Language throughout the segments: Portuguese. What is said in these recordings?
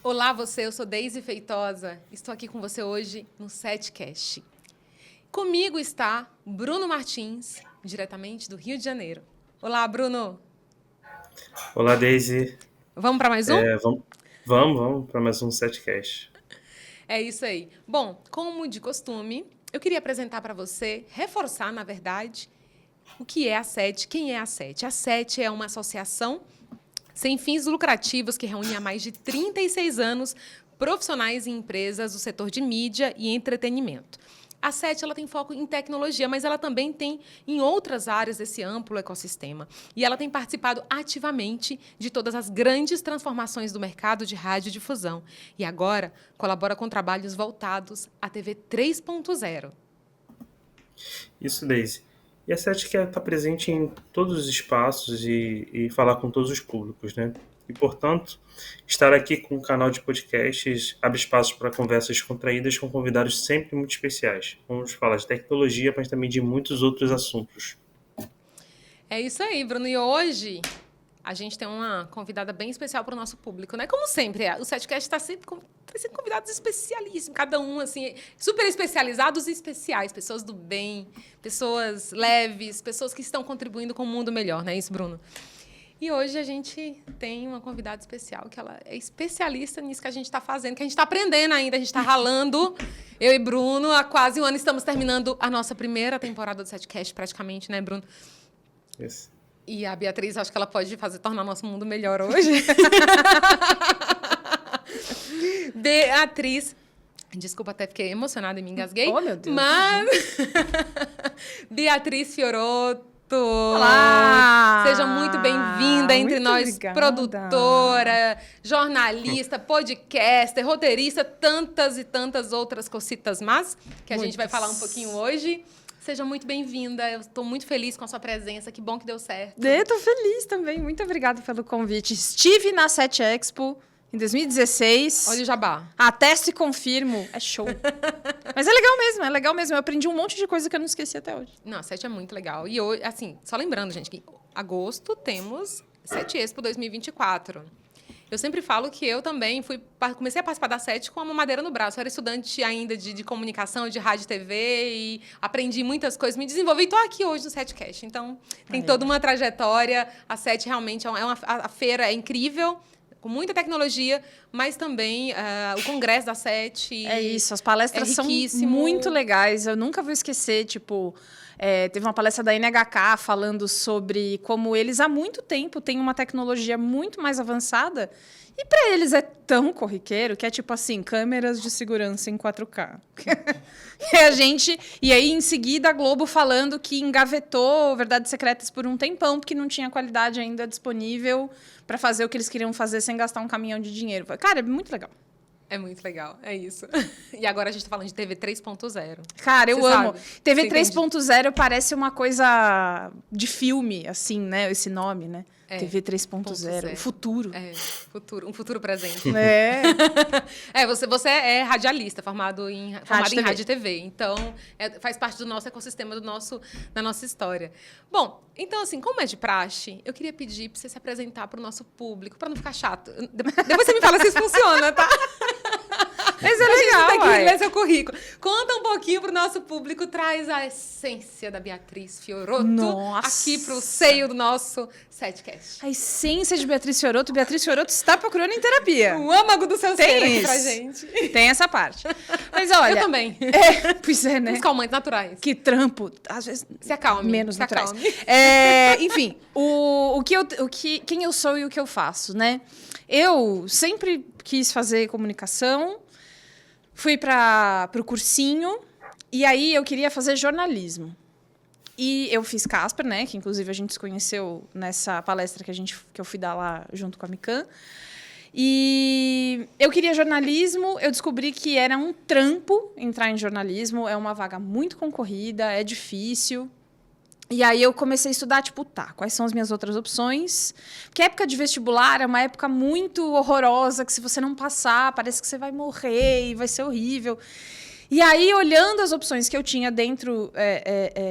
Olá você, eu sou Deise Feitosa. Estou aqui com você hoje no SETcast. Comigo está Bruno Martins, diretamente do Rio de Janeiro. Olá, Bruno. Olá, Deise. Vamos para mais um? Vamos para mais um SETcast. É isso aí. Bom, como de costume, eu queria apresentar para você, reforçar, na verdade, o que é a SET, quem é a SET. A SET é uma associação sem fins lucrativos que reúne há mais de 36 anos profissionais em empresas do setor de mídia e entretenimento. A SET ela tem foco em tecnologia, mas ela também tem em outras áreas desse amplo ecossistema. E ela tem participado ativamente de todas as grandes transformações do mercado de radiodifusão. E agora colabora com trabalhos voltados à TV 3.0. Isso, Deise. E a SET quer estar presente em todos os espaços e falar com todos os públicos, né? E, portanto, estar aqui com um canal de podcasts abre espaço para conversas contraídas com convidados sempre muito especiais. Vamos falar de tecnologia, mas também de muitos outros assuntos. É isso aí, Bruno. E hoje a gente tem uma convidada bem especial para o nosso público, né? Como sempre, o SETcast está sempre trazendo convidados especialíssimos, cada um, assim, super especializados e especiais, pessoas do bem, pessoas leves, pessoas que estão contribuindo com um mundo melhor, não é isso, Bruno? E hoje a gente tem uma convidada especial, que ela é especialista nisso que a gente está fazendo, que a gente está aprendendo ainda, a gente está ralando. Eu e Bruno, há quase um ano, estamos terminando a nossa primeira temporada do SETcast, praticamente, né, Bruno? Isso. E a Beatriz, acho que ela pode tornar nosso mundo melhor hoje. Beatriz, desculpa, até fiquei emocionada e me engasguei. Oh, meu Deus. Mas Beatriz Fiorotto. Olá! Seja muito bem-vinda entre nós, obrigada. produtora, jornalista, podcaster, roteirista, tantas e tantas outras cositas más que a gente vai falar um pouquinho hoje. Seja muito bem-vinda, eu estou muito feliz com a sua presença, que bom que deu certo. Eu tô feliz também, muito obrigada pelo convite. Estive na SET Expo em 2016. Olha o jabá. Atesto e confirmo, é show. Mas é legal mesmo. Eu aprendi um monte de coisa que eu não esqueci até hoje. Não, a SET é muito legal. E hoje, assim, só lembrando, gente, que em agosto temos SET Expo 2024. Eu sempre falo que eu também comecei a participar da SET com a mamadeira no braço. Eu era estudante ainda de comunicação, de rádio e TV, e aprendi muitas coisas, me desenvolvi e estou aqui hoje no SETcast. Então, tem toda uma trajetória. A SET realmente a feira é incrível, com muita tecnologia, mas também o congresso da SET. É isso, as palestras são muito legais. Eu nunca vou esquecer, tipo... teve uma palestra da NHK falando sobre como eles há muito tempo têm uma tecnologia muito mais avançada e para eles é tão corriqueiro que é tipo assim, câmeras de segurança em 4K. E aí, em seguida, a Globo falando que engavetou Verdades Secretas por um tempão, porque não tinha qualidade ainda disponível para fazer o que eles queriam fazer sem gastar um caminhão de dinheiro. Cara, é muito legal. É muito legal, é isso. E agora a gente tá falando de TV 3.0. Cara, eu amo. Sabe? TV 3.0 parece uma coisa de filme, assim, né? Esse nome, né? TV 3.0. O futuro. Futuro. Um futuro presente. Você é radialista, formado em rádio e TV. Então, faz parte do nosso ecossistema, da nossa história. Bom, então, assim, como é de praxe, eu queria pedir para você se apresentar para o nosso público, para não ficar chato. Depois você me fala se isso funciona, tá? Mas é legal, aqui, lê seu currículo. Conta um pouquinho pro nosso público, traz a essência da Beatriz Fiorotto aqui pro seio do nosso SETcast. A essência de Beatriz Fiorotto. Beatriz Fiorotto está procurando em terapia. O âmago do seu ser aqui pra gente. Tem essa parte. Mas olha... Eu também. Pois é, né? Os calmantes naturais. Que trampo. Às vezes... Se acalme. Menos naturais. Enfim, quem eu sou e o que eu faço, né? Eu sempre quis fazer comunicação, fui para o cursinho e aí eu queria fazer jornalismo. E eu fiz Casper, né? Que inclusive a gente se conheceu nessa palestra que eu fui dar lá junto com a Mikan. E eu queria jornalismo, eu descobri que era um trampo entrar em jornalismo, é uma vaga muito concorrida, é difícil. E aí eu comecei a estudar, tipo, quais são as minhas outras opções? Porque a época de vestibular é uma época muito horrorosa, que se você não passar, parece que você vai morrer e vai ser horrível. E aí, olhando as opções que eu tinha dentro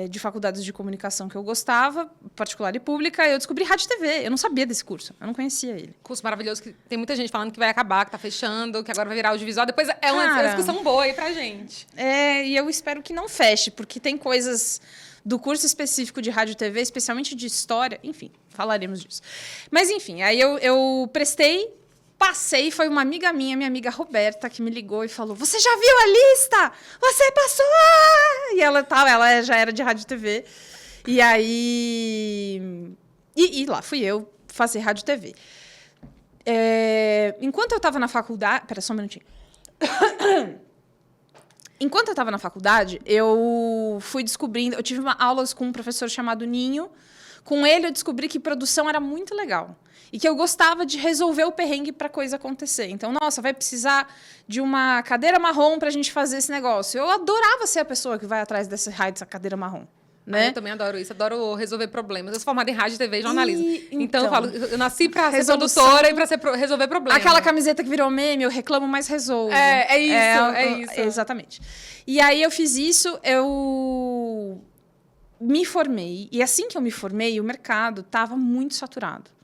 de faculdades de comunicação que eu gostava, particular e pública, eu descobri rádio e TV. Eu não sabia desse curso, eu não conhecia ele. Curso maravilhoso, que tem muita gente falando que vai acabar, que tá fechando, que agora vai virar audiovisual. Depois é uma discussão boa aí pra gente. E eu espero que não feche, porque tem coisas do curso específico de rádio e TV, especialmente de história, enfim, falaremos disso. Mas, enfim, aí eu prestei, passei, foi uma amiga minha Roberta, que me ligou e falou: você já viu a lista? Você passou! E ela já era de rádio e TV. E aí... E lá fui eu fazer rádio e TV. Enquanto eu estava na faculdade... Espera só um minutinho. Enquanto eu estava na faculdade, eu fui descobrindo... Eu tive aulas com um professor chamado Ninho. Com ele, eu descobri que produção era muito legal. E que eu gostava de resolver o perrengue para a coisa acontecer. Então, nossa, vai precisar de uma cadeira marrom para a gente fazer esse negócio. Eu adorava ser a pessoa que vai atrás desse raio dessa cadeira marrom. Né? Eu também adoro isso, adoro resolver problemas. Eu sou formada em rádio, TV e jornalismo. Então eu falo, eu nasci pra ser produtora e pra resolver problemas. Aquela camiseta que virou meme, eu reclamo, mas resolvo. É isso. Exatamente. E aí eu fiz isso, eu me formei. E assim que eu me formei, o mercado estava muito saturado.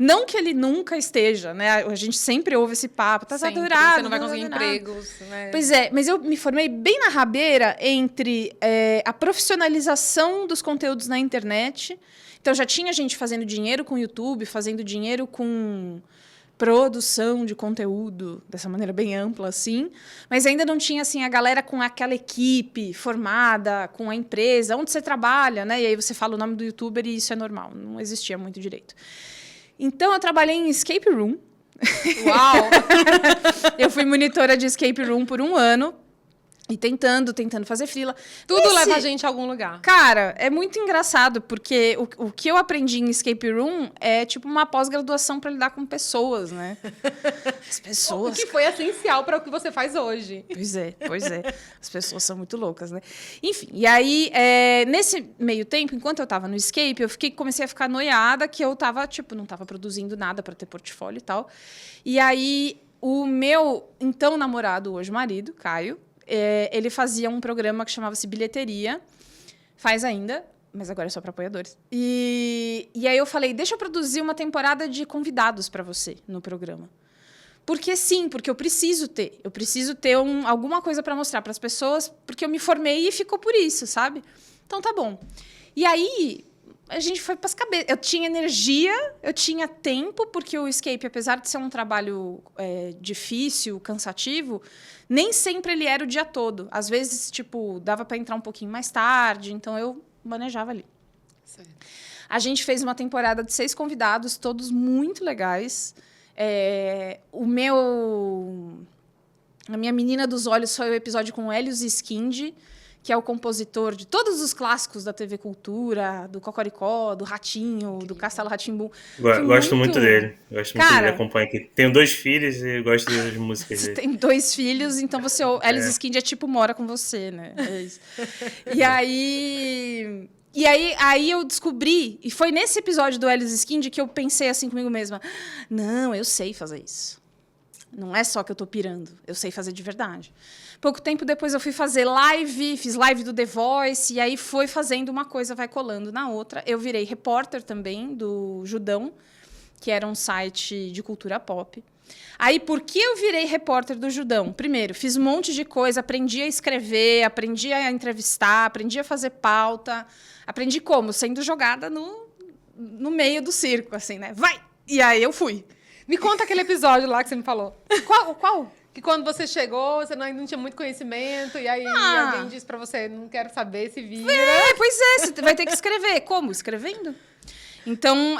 Não que ele nunca esteja, né? A gente sempre ouve esse papo, tá saturado. Você não vai conseguir empregos, né? Pois é, mas eu me formei bem na rabeira entre a profissionalização dos conteúdos na internet. Então, já tinha gente fazendo dinheiro com o YouTube, fazendo dinheiro com produção de conteúdo, dessa maneira bem ampla, assim. Mas ainda não tinha, assim, a galera com aquela equipe formada, com a empresa, onde você trabalha, né? E aí você fala o nome do YouTuber e isso é normal. Não existia muito direito. Então, eu trabalhei em escape room. Uau! Eu fui monitora de escape room por 1 ano. E tentando fazer freela. Tudo leva a gente a algum lugar. Cara, é muito engraçado, porque o que eu aprendi em escape room é tipo uma pós-graduação para lidar com pessoas, né? As pessoas... O que foi essencial para o que você faz hoje. Pois é. As pessoas são muito loucas, né? Enfim, e aí, nesse meio tempo, enquanto eu tava no escape, comecei a ficar noiada que eu tava, tipo, não tava produzindo nada para ter portfólio e tal. E aí, o meu então namorado, hoje marido, Caio, ele fazia um programa que chamava-se Bilheteria. Faz ainda, mas agora é só para apoiadores. E aí eu falei, deixa eu produzir uma temporada de convidados para você no programa. Porque eu preciso ter. Eu preciso ter alguma coisa para mostrar para as pessoas, porque eu me formei e ficou por isso, sabe? Então tá bom. E aí a gente foi para as cabeças. Eu tinha energia, eu tinha tempo, porque o escape, apesar de ser um trabalho difícil, cansativo, nem sempre ele era o dia todo. Às vezes, tipo, dava para entrar um pouquinho mais tarde, então eu manejava ali. Certo. A gente fez uma temporada de 6 convidados, todos muito legais. A minha menina dos olhos foi o episódio com o Helios Skindi, que é o compositor de todos os clássicos da TV Cultura, do Cocoricó, do Ratinho, do Castelo Rá-Tim-Bum. Gosto muito dele. Acompanho aqui. Tenho 2 filhos e gosto das músicas dele. Você tem 2 filhos, então você... Helios Skindi é tipo mora com você, né? É isso. E aí eu descobri, e foi nesse episódio do Helios Skindi que eu pensei assim comigo mesma, não, eu sei fazer isso. Não é só que eu tô pirando, eu sei fazer de verdade. Pouco tempo depois eu fui fazer fiz live do The Voice, e aí foi fazendo uma coisa, vai colando na outra. Eu virei repórter também do Judão, que era um site de cultura pop. Aí, por que eu virei repórter do Judão? Primeiro, fiz um monte de coisa, aprendi a escrever, aprendi a entrevistar, aprendi a fazer pauta. Aprendi como? Sendo jogada no meio do circo, assim, né? Vai! E aí eu fui. Me conta aquele episódio lá que você me falou. Qual? Que quando você chegou, você não tinha muito conhecimento, e aí alguém disse pra você, não quero saber, se vira. Pois é, você vai ter que escrever. Como? Escrevendo. Então,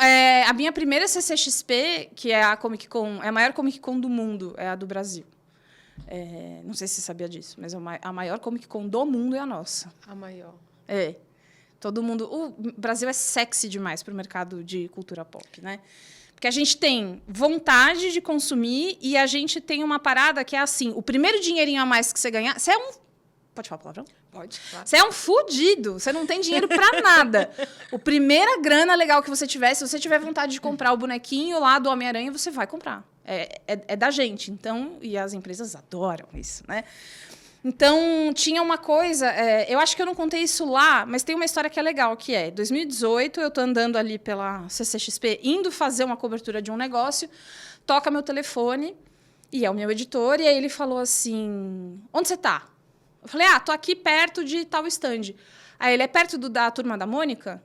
a minha primeira CCXP, que é a Comic Con, é a maior Comic Con do mundo, é a do Brasil. Não sei se você sabia disso, mas a maior Comic Con do mundo é a nossa. A maior. Todo mundo... O Brasil é sexy demais para o mercado de cultura pop, né? Porque a gente tem vontade de consumir e a gente tem uma parada que é assim, o primeiro dinheirinho a mais que você ganhar... Você é um... Pode falar palavrão? Pode, claro. Você é um fudido, você não tem dinheiro para nada. A primeira grana legal que você tiver, se você tiver vontade de comprar o bonequinho lá do Homem-Aranha, você vai comprar. É da gente, então... E as empresas adoram isso, né? Então, tinha uma coisa... eu acho que eu não contei isso lá, mas tem uma história que é legal, que é... 2018, eu tô andando ali pela CCXP, indo fazer uma cobertura de um negócio, toca meu telefone, e é o meu editor, e aí ele falou assim... Onde você tá? Eu falei, tô aqui perto de tal stand. Aí ele, é perto da turma da Mônica?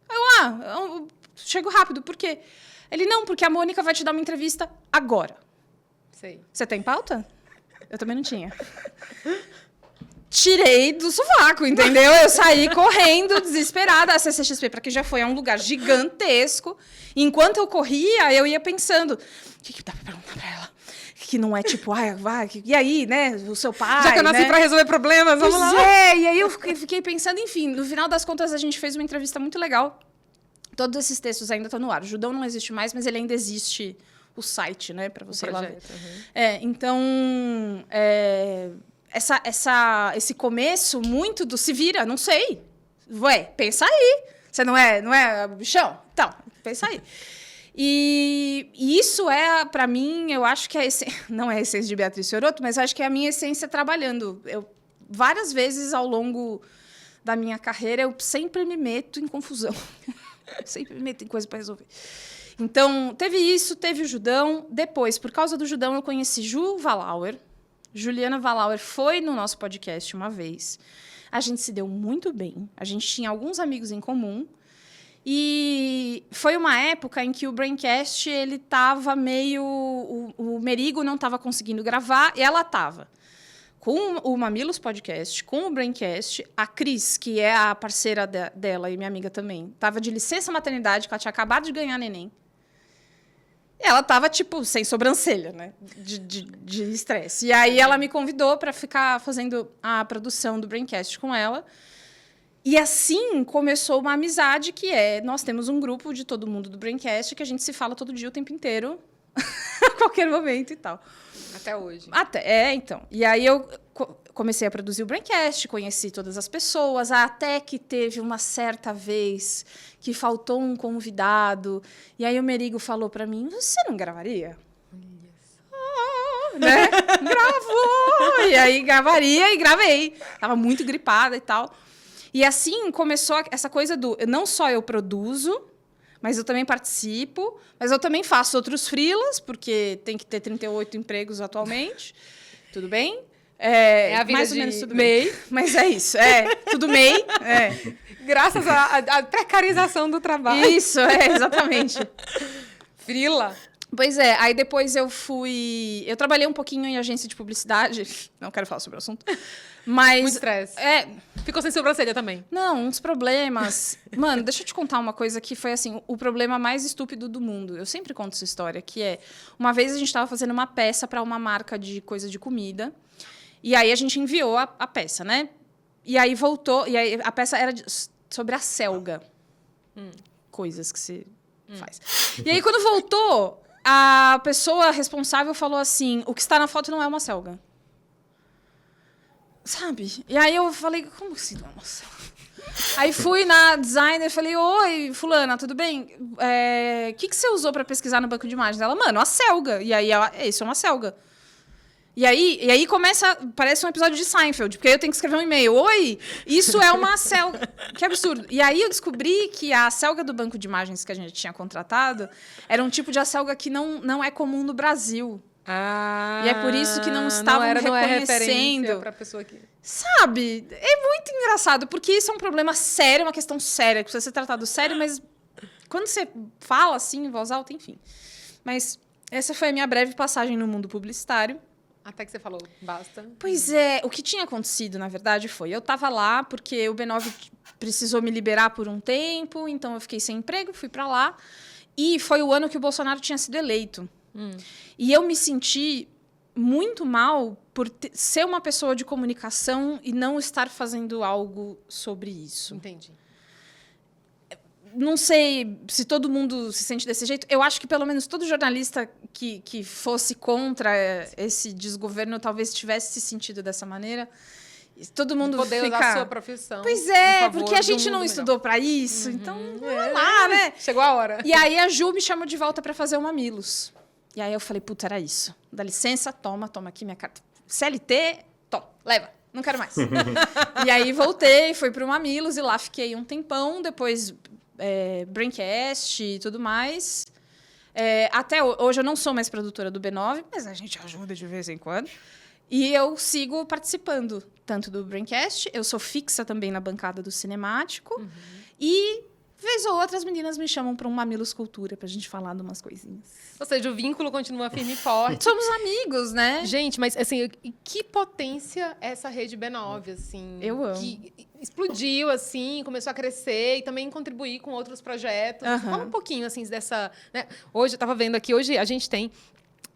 Eu chego rápido, por quê? Ele, não, porque a Mônica vai te dar uma entrevista agora. Sei. Você tem pauta? Eu também não tinha. Tirei do sovaco, entendeu? Eu saí correndo, desesperada. A CCXP, para quem já foi, é um lugar gigantesco. E enquanto eu corria, eu ia pensando, o que dá pra perguntar pra ela? Que não é tipo, vai, e aí, né? O seu pai, já que eu nasci pra resolver problemas, vamos lá. E aí eu fiquei pensando, enfim, no final das contas, a gente fez uma entrevista muito legal. Todos esses textos ainda estão no ar. O Judão não existe mais, mas ele ainda existe, o site, né? Para você ir lá ver. Então, esse começo muito do se vira, não sei. Ué, pensa aí. Você não é bichão? Então, pensa aí. E isso para mim, eu acho que não é a essência de Beatriz Fiorotto, mas acho que é a minha essência trabalhando. Várias vezes ao longo da minha carreira, eu sempre me meto em confusão. Sempre me meto em coisa para resolver. Então, teve isso, teve o Judão. Depois, por causa do Judão, eu conheci Ju Valauer. Juliana Valauer foi no nosso podcast uma vez. A gente se deu muito bem. A gente tinha alguns amigos em comum. E foi uma época em que o Braincast ele estava meio... O Merigo não estava conseguindo gravar e ela estava com o Mamilos Podcast, com o Braincast. A Cris, que é a parceira dela e minha amiga também, estava de licença maternidade, que ela tinha acabado de ganhar neném. E ela estava, tipo, sem sobrancelha, né? De estresse. E aí ela me convidou para ficar fazendo a produção do Braincast com ela. E assim começou uma amizade que nós temos um grupo de todo mundo do Braincast que a gente se fala todo dia, o tempo inteiro, a qualquer momento e tal. Até hoje. Então. E aí eu comecei a produzir o Braincast, conheci todas as pessoas, até que teve uma certa vez que faltou um convidado. E aí o Merigo falou para mim, você não gravaria? Né? Gravou! E aí gravaria e gravei. Tava muito gripada e tal. E assim começou essa coisa do... Não só eu produzo, mas eu também participo, mas eu também faço outros freelas, porque tem que ter 38 empregos atualmente. Tudo bem? A vida mais ou menos tudo bem. Mas é isso. Tudo bem. Graças à precarização do trabalho. Isso, exatamente. Frila. Pois aí depois eu trabalhei um pouquinho em agência de publicidade. Não quero falar sobre o assunto. Mas... Muito estresse. Ficou sem sobrancelha também. Não, uns problemas... Mano, deixa eu te contar uma coisa que foi, assim, o problema mais estúpido do mundo. Eu sempre conto essa história, que uma vez a gente estava fazendo uma peça para uma marca de coisa de comida, e aí a gente enviou a peça, né? E aí voltou... E aí a peça era sobre a selga. Coisas que se faz. E aí, quando voltou, a pessoa responsável falou assim, o que está na foto não é uma selga. Sabe? E aí eu falei, como assim, nossa? Aí fui na designer e falei, oi, fulana, tudo bem? O que você usou para pesquisar no banco de imagens? Ela, mano, a selga. E aí ela, isso é uma selga. E aí começa, parece um episódio de Seinfeld, porque aí eu tenho que escrever um e-mail. Oi, isso é uma selga. Que absurdo. E aí eu descobri que a selga do banco de imagens que a gente tinha contratado era um tipo de selga que não é comum no Brasil. E é por isso que não estavam reconhecendo. Pra pessoa que... Sabe? É muito engraçado, porque isso é um problema sério, uma questão séria, que precisa ser tratado sério, mas quando você fala assim, em voz alta, enfim. Mas essa foi a minha breve passagem no mundo publicitário. Até que você falou, basta. Pois o que tinha acontecido, na verdade, eu estava lá porque o B9 precisou me liberar por um tempo, então eu fiquei sem emprego, fui para lá, e foi o ano que o Bolsonaro tinha sido eleito. E eu me senti muito mal por ser uma pessoa de comunicação e não estar fazendo algo sobre isso. Entendi. Não sei se todo mundo se sente desse jeito. Eu acho que, pelo menos, todo jornalista que fosse contra esse desgoverno talvez tivesse se sentido dessa maneira. Todo mundo poder usar a sua profissão. Pois porque a gente não estudou para isso. Então, vamos lá, né? Chegou a hora. E aí a Ju me chamou de volta para fazer o Mamilos. E aí eu falei, puta, era isso. Dá licença, toma aqui minha carta. CLT, Tom, leva, não quero mais. E aí voltei, fui pro Mamilos e lá fiquei um tempão, depois Braincast e tudo mais. Até hoje eu não sou mais produtora do B9, mas a gente ajuda de vez em quando. E eu sigo participando tanto do Braincast, eu sou fixa também na bancada do Cinemático. E, vez ou outra, as meninas me chamam para um Mamilos Cultura pra gente falar de umas coisinhas. Ou seja, o vínculo continua firme e forte. Somos amigos, né? Gente, mas assim, que potência é essa rede B9, assim? Eu amo. Que explodiu, assim, começou a crescer e também contribuir com outros projetos. Fala um pouquinho, assim, dessa... Né? Hoje, eu estava vendo aqui, hoje a gente tem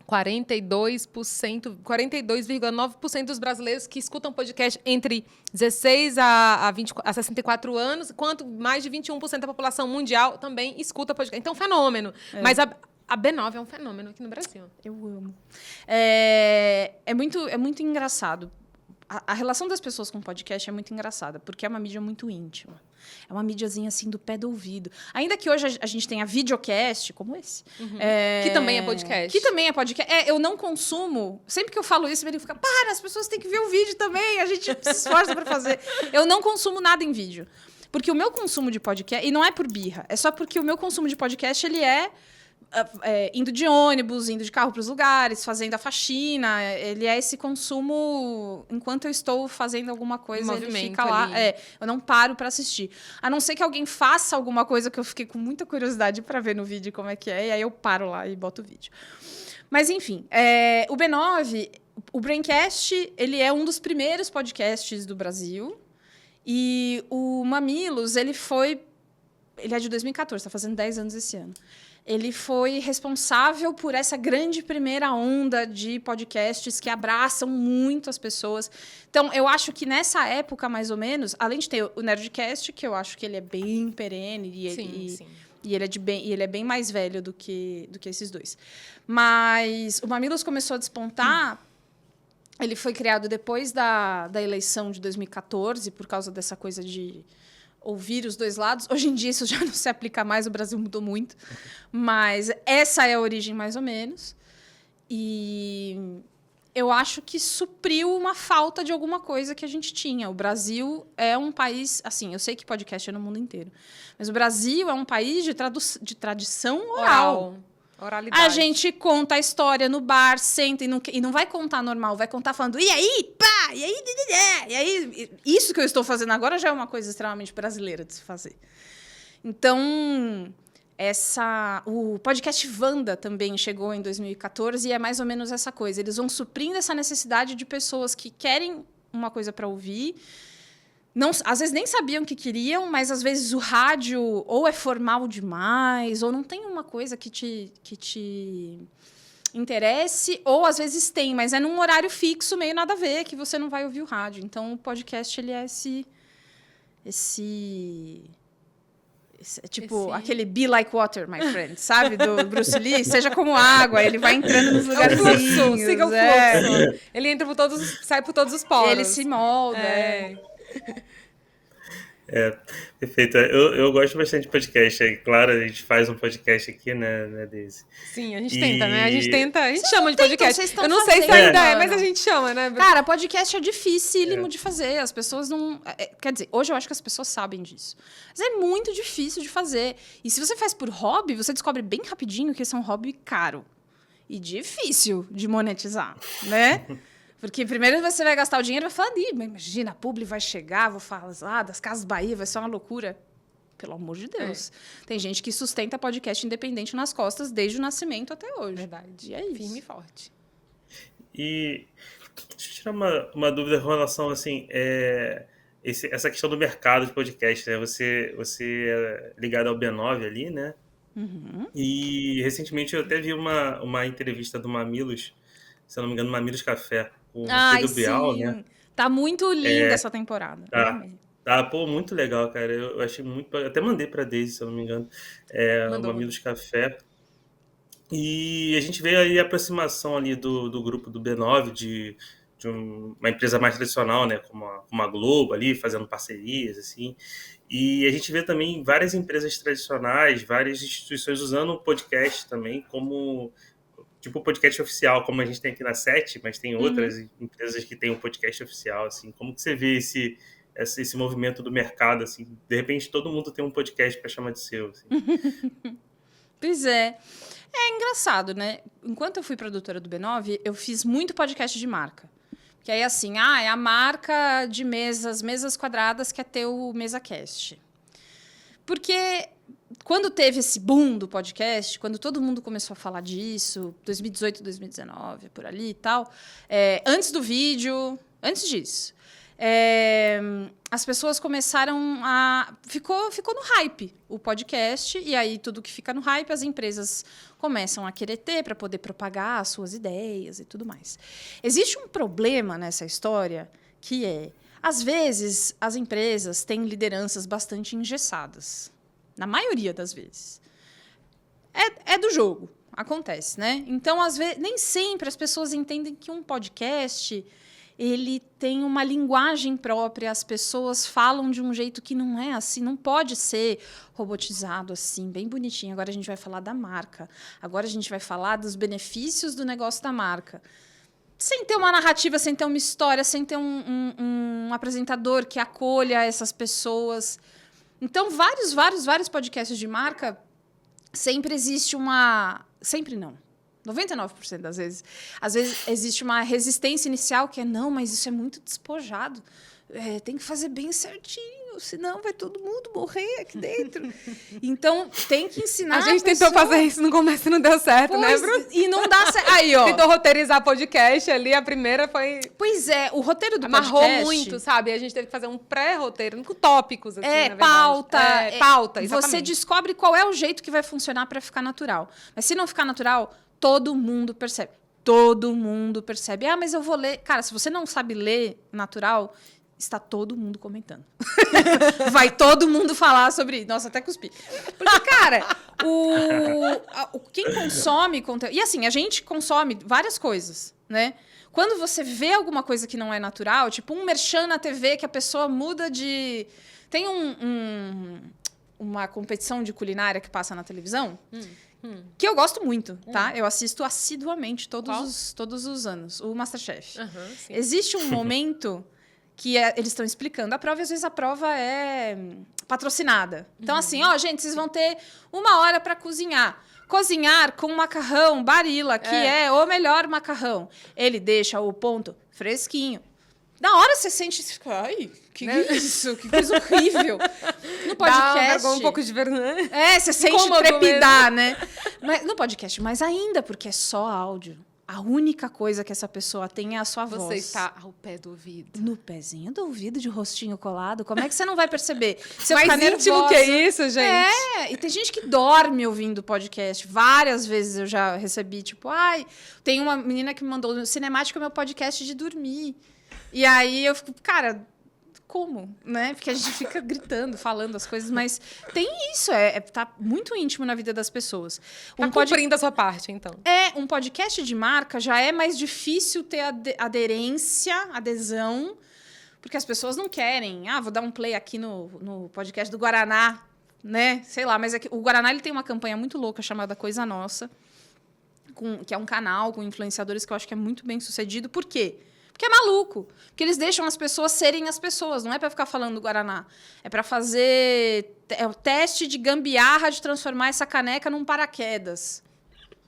42,9% dos brasileiros que escutam podcast entre 16 a 64 anos, enquanto mais de 21% da população mundial também escuta podcast. Então, fenômeno. Mas a B9 é um fenômeno aqui no Brasil. Eu amo. É muito engraçado. A relação das pessoas com podcast é muito engraçada, porque é uma mídia muito íntima. É uma mídiazinha, assim, do pé do ouvido. Ainda que hoje a gente tenha videocast, como esse. Que também é podcast. Que também é podcast. Eu não consumo... Sempre que eu falo isso, ele fica... Para, as pessoas têm que ver o vídeo também. A gente se esforça para fazer. Eu não consumo nada em vídeo. Porque o meu consumo de podcast... E não é por birra. É só porque o meu consumo de podcast, ele indo de ônibus, indo de carro para os lugares, fazendo a faxina. Ele é esse consumo enquanto eu estou fazendo alguma coisa, ele fica lá. Eu não paro para assistir. A não ser que alguém faça alguma coisa que eu fiquei com muita curiosidade para ver no vídeo como é que é, e aí eu paro lá e boto o vídeo. Mas, enfim, o B9, o Braincast, ele é um dos primeiros podcasts do Brasil. E o Mamilos, ele é de 2014, está fazendo 10 anos esse ano. Ele foi responsável por essa grande primeira onda de podcasts que abraçam muito as pessoas. Então, eu acho que nessa época, mais ou menos, além de ter o Nerdcast, que eu acho que ele é bem perene sim. E ele é bem mais velho do que esses dois. Mas o Mamilos começou a despontar. Ele foi criado depois da eleição de 2014, por causa dessa coisa de ouvir os dois lados. Hoje em dia isso já não se aplica mais, o Brasil mudou muito. Mas essa é a origem, mais ou menos. E eu acho que supriu uma falta de alguma coisa que a gente tinha. O Brasil é um país... Assim, eu sei que podcast é no mundo inteiro. Mas o Brasil é um país de tradição oral. Oralidade. A gente conta a história no bar, senta e não vai contar normal, vai contar falando, e aí, pá, e aí, e aí, isso que eu estou fazendo agora já é uma coisa extremamente brasileira de se fazer. Então, o podcast Wanda também chegou em 2014 e é mais ou menos essa coisa. Eles vão suprindo essa necessidade de pessoas que querem uma coisa para ouvir. Não, às vezes nem sabiam o que queriam, mas às vezes o rádio ou é formal demais, ou não tem uma coisa que te interesse, ou às vezes tem, mas é num horário fixo, meio nada a ver, que você não vai ouvir o rádio. Então, o podcast, ele é tipo aquele Be Like Water, my friend, sabe? Do Bruce Lee, seja como água, ele vai entrando nos lugarzinhos. Siga o fluxo. Ele entra sai por todos os poros. Ele se molda. Perfeito. Eu gosto bastante de podcast. Claro, a gente faz um podcast aqui, né, Daisy? Sim, a gente tenta, né? A gente chama de podcast. Eu não sei se ainda mas a gente chama, né? Cara, podcast é dificílimo de fazer. As pessoas não... Quer dizer, hoje eu acho que as pessoas sabem disso. Mas é muito difícil de fazer. E se você faz por hobby, você descobre bem rapidinho que esse é um hobby caro. E difícil de monetizar, né? Porque primeiro você vai gastar o dinheiro e vai falar, imagina, a publi vai chegar, vou falar das Casas Bahia, vai ser uma loucura. Pelo amor de Deus. Tem gente que sustenta podcast independente nas costas desde o nascimento até hoje. Verdade. E é isso. Firme e forte. E deixa eu tirar uma dúvida com relação, assim, essa questão do mercado de podcast, né? Você é ligado ao B9 ali, né? Uhum. E recentemente eu até vi uma entrevista do Mamilos, se eu não me engano, Mamilos Café, com o Pedro Bial, né? Tá muito linda essa temporada. Pô, muito legal, cara. Eu achei muito... Até mandei pra Daisy, se eu não me engano. O Mamilos Café. E a gente vê aí a aproximação ali do grupo do B9, de uma empresa mais tradicional, né? Como a Globo ali, fazendo parcerias, assim. E a gente vê também várias empresas tradicionais, várias instituições usando o podcast também como tipo podcast oficial, como a gente tem aqui na SET, mas tem outras empresas que têm um podcast oficial, assim. Como que você vê esse movimento do mercado, assim? De repente, todo mundo tem um podcast para chamar de seu, assim. Pois é. É engraçado, né? Enquanto eu fui produtora do B9, eu fiz muito podcast de marca. Que aí, assim, é a marca de mesas quadradas quer ter o MesaCast. Porque quando teve esse boom do podcast, quando todo mundo começou a falar disso, 2018, 2019, por ali e tal, antes do vídeo, antes disso, as pessoas começaram a... Ficou no hype o podcast, e aí tudo que fica no hype, as empresas começam a querer ter para poder propagar as suas ideias e tudo mais. Existe um problema nessa história que às vezes, as empresas têm lideranças bastante engessadas. Na maioria das vezes. É do jogo. Acontece, né? Então, às vezes, nem sempre as pessoas entendem que um podcast ele tem uma linguagem própria, as pessoas falam de um jeito que não é assim, não pode ser robotizado assim, bem bonitinho. Agora a gente vai falar da marca. Agora a gente vai falar dos benefícios do negócio da marca. Sem ter uma narrativa, sem ter uma história, sem ter um apresentador que acolha essas pessoas. Então, vários podcasts de marca, sempre existe uma... Sempre não. 99% das vezes. Às vezes, existe uma resistência inicial que não, mas isso é muito despojado. Tem que fazer bem certinho, senão vai todo mundo morrer aqui dentro. Então, tem que ensinar a gente tentou fazer isso no começo e não deu certo, né, Bruno? E não dá certo. Aí, ó. Tentou roteirizar podcast ali, a primeira foi... Pois é, o roteiro do amarrou podcast... muito, sabe? A gente teve que fazer um pré-roteiro, com tópicos, assim, na verdade. Pauta, exatamente. Você descobre qual é o jeito que vai funcionar para ficar natural. Mas se não ficar natural, todo mundo percebe. Todo mundo percebe. Mas eu vou ler... Cara, se você não sabe ler natural... Está todo mundo comentando. Vai todo mundo falar sobre... Nossa, até cuspi. Porque, cara, quem consome conteúdo... E assim, a gente consome várias coisas, né? Quando você vê alguma coisa que não é natural, tipo um merchan na TV que a pessoa muda de... Tem uma competição de culinária que passa na televisão, que eu gosto muito, tá? Eu assisto assiduamente todos os anos. O MasterChef. Existe um momento... que eles estão explicando a prova, e às vezes a prova é patrocinada. Então, assim, gente, vocês vão ter 1 hora para cozinhar. Cozinhar com macarrão Barilla, que é o melhor macarrão. Ele deixa o ponto fresquinho. Na hora você sente... Ai, que isso? Que coisa horrível. No podcast... Dá um pouco de vergonha. Você sente trepidar, né? Mas, no podcast, mais ainda, porque é só áudio. A única coisa que essa pessoa tem é a sua voz. Você está ao pé do ouvido. No pezinho do ouvido, de rostinho colado. Como é que você não vai perceber? Você mais fica íntimo nervosa. que é isso, gente? E tem gente que dorme ouvindo podcast. Várias vezes eu já recebi, tipo... Tem uma menina que me mandou... Cinemática é meu podcast de dormir. E aí eu fico... Cara... Como, né? Porque a gente fica gritando, falando as coisas, mas tem isso, tá muito íntimo na vida das pessoas. Tá cumprindo a sua parte, então. Um podcast de marca já é mais difícil ter adesão, porque as pessoas não querem. Vou dar um play aqui no podcast do Guaraná, né? Sei lá, mas o Guaraná ele tem uma campanha muito louca chamada Coisa Nossa, que é um canal com influenciadores que eu acho que é muito bem sucedido. Por quê? Porque é maluco. Porque eles deixam as pessoas serem as pessoas. Não é para ficar falando do Guaraná. É para fazer o teste de gambiarra de transformar essa caneca num paraquedas.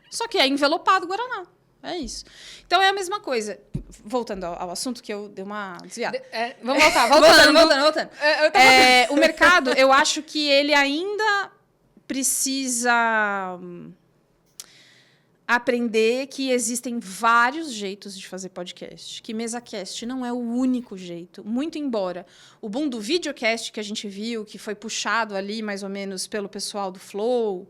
Só que é envelopado Guaraná. É isso. Então, é a mesma coisa. Voltando ao assunto, que eu dei uma desviada. Vamos voltar. Voltando. O mercado, eu acho que ele ainda precisa... aprender que existem vários jeitos de fazer podcast, que MesaCast não é o único jeito, muito embora o boom do videocast que a gente viu, que foi puxado ali mais ou menos pelo pessoal do Flow,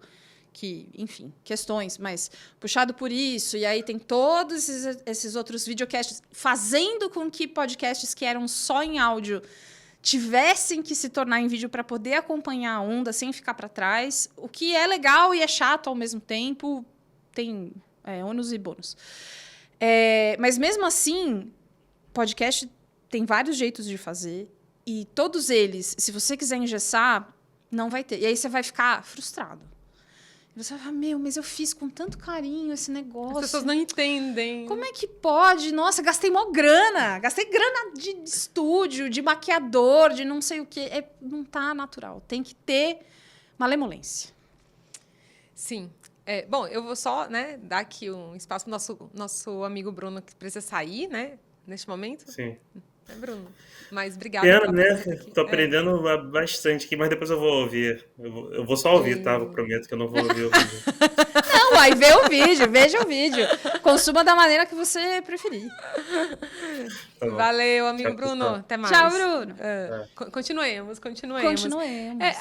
que, enfim, questões, mas puxado por isso, e aí tem todos esses outros videocasts fazendo com que podcasts que eram só em áudio tivessem que se tornar em vídeo para poder acompanhar a onda sem ficar para trás, o que é legal e é chato ao mesmo tempo. Tem ônus e bônus. Mas, mesmo assim, podcast tem vários jeitos de fazer. E todos eles, se você quiser engessar, não vai ter. E aí você vai ficar frustrado. Você vai falar, mas eu fiz com tanto carinho esse negócio. As pessoas não entendem. Como é que pode? Nossa, gastei mó grana. Gastei grana de estúdio, de maquiador, de não sei o quê. Não tá natural. Tem que ter malemolência. Sim. Bom, eu vou só, né, dar aqui um espaço para o nosso amigo Bruno, que precisa sair, né, neste momento. Sim. Bruno? Mas obrigada. Pena, né? Tô aprendendo bastante aqui, mas depois eu vou ouvir. Eu vou só ouvir, tá? Eu prometo que eu não vou ouvir o vídeo. Não, aí vê o vídeo, veja o vídeo. Consuma da maneira que você preferir. Tá bom. Valeu, amigo Tchau, Bruno. pessoal. Até mais. Tchau, Bruno. Continuemos. Continuemos.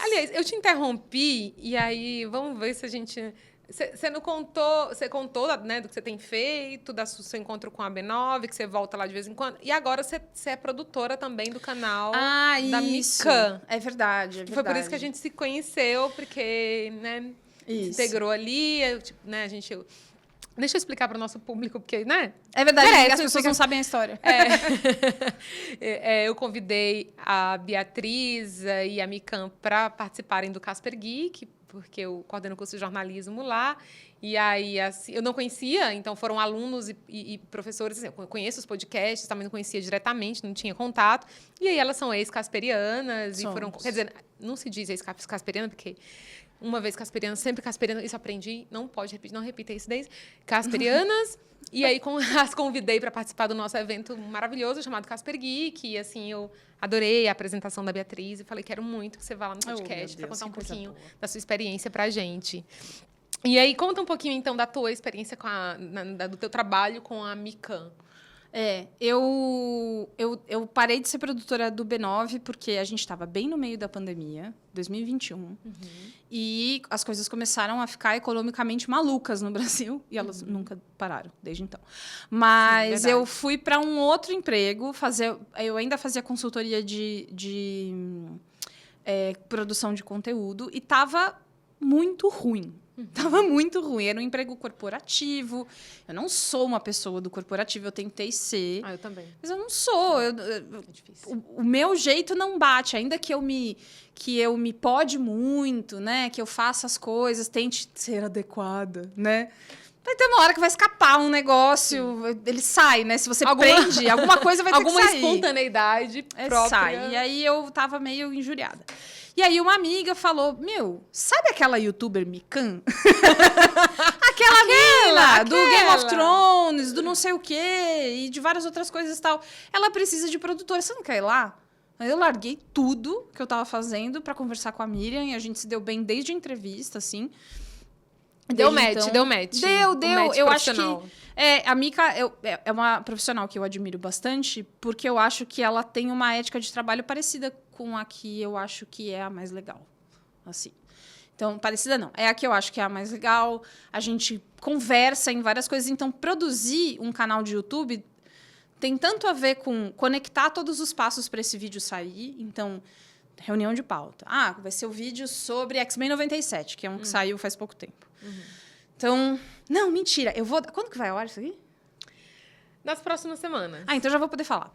Aliás, eu te interrompi e aí vamos ver se a gente... Você não contou, você contou, né, do que você tem feito, do seu encontro com a B9, que você volta lá de vez em quando. E agora você é produtora também do canal da isso. Mikan. É verdade, Foi por isso que a gente se conheceu, porque, né, se integrou ali, né, a gente... Deixa eu explicar para o nosso público, porque, né? É verdade, Merece, as pessoas não sabem a história. Eu convidei a Beatriz e a Mikan para participarem do Casper Geek, porque eu coordeno o curso de jornalismo lá. E aí, assim, eu não conhecia, então foram alunos e professores. Assim, eu conheço os podcasts, também não conhecia diretamente, não tinha contato. E aí elas são ex-casperianas. E foram, quer dizer, não se diz ex-casperiana, porque uma vez casperiana, sempre casperiana, isso aprendi, não pode repetir, não repita isso desde casperianas. E aí as convidei para participar do nosso evento maravilhoso chamado Casper Geek. E assim, eu adorei a apresentação da Beatriz e falei, quero muito que você vá lá no podcast para contar um pouquinho da sua experiência para a gente. E aí, conta um pouquinho, então, da tua experiência do teu trabalho com a Mikan. Eu parei de ser produtora do B9 porque a gente estava bem no meio da pandemia, 2021, e as coisas começaram a ficar economicamente malucas no Brasil, e elas nunca pararam desde então. Mas eu fui para um outro emprego, eu ainda fazia consultoria de produção de conteúdo, e estava muito ruim. Tava muito ruim. Era um emprego corporativo. Eu não sou uma pessoa do corporativo. Eu tentei ser. Eu também. Mas eu não sou. É difícil. O meu jeito não bate. Ainda que eu me pode muito, né? Que eu faça as coisas, tente ser adequada, né? Vai ter uma hora que vai escapar um negócio. Ele sai, né? Se você prende, alguma coisa vai ter que sair. Alguma espontaneidade própria. Sai. E aí eu tava meio injuriada. E aí uma amiga falou, sabe aquela youtuber Mikan? aquela mina do Game of Thrones, do não sei o quê, e de várias outras coisas e tal. Ela precisa de produtora, você não quer ir lá? Aí eu larguei tudo que eu tava fazendo pra conversar com a Miriam, e a gente se deu bem desde a entrevista, assim. Deu match. Deu. Eu acho que... a Mika é uma profissional que eu admiro bastante, porque eu acho que ela tem uma ética de trabalho parecida com a que eu acho que é a mais legal. Assim. Então, parecida não. É a que eu acho que é a mais legal. A gente conversa em várias coisas. Então, produzir um canal de YouTube tem tanto a ver com conectar todos os passos para esse vídeo sair. Então, reunião de pauta. Vai ser o vídeo sobre X-Men 97, que é um que saiu faz pouco tempo. Então, não, mentira. Quando que vai a hora isso aqui? Nas próximas semanas. Então já vou poder falar.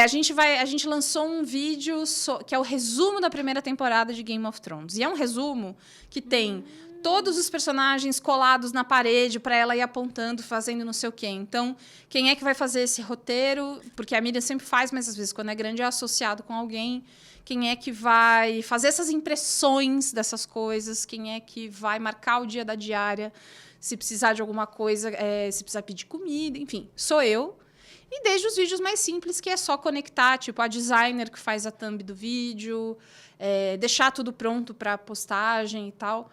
A gente lançou um vídeo que é o resumo da primeira temporada de Game of Thrones. E é um resumo que tem todos os personagens colados na parede para ela ir apontando, fazendo não sei o quê. Então, quem é que vai fazer esse roteiro? Porque a Miriam sempre faz, mas às vezes quando é grande é associado com alguém. Quem é que vai fazer essas impressões dessas coisas? Quem é que vai marcar o dia da diária? Se precisar de alguma coisa, se precisar pedir comida, enfim, sou eu. E desde os vídeos mais simples, que é só conectar, tipo a designer que faz a thumb do vídeo, deixar tudo pronto para postagem e tal.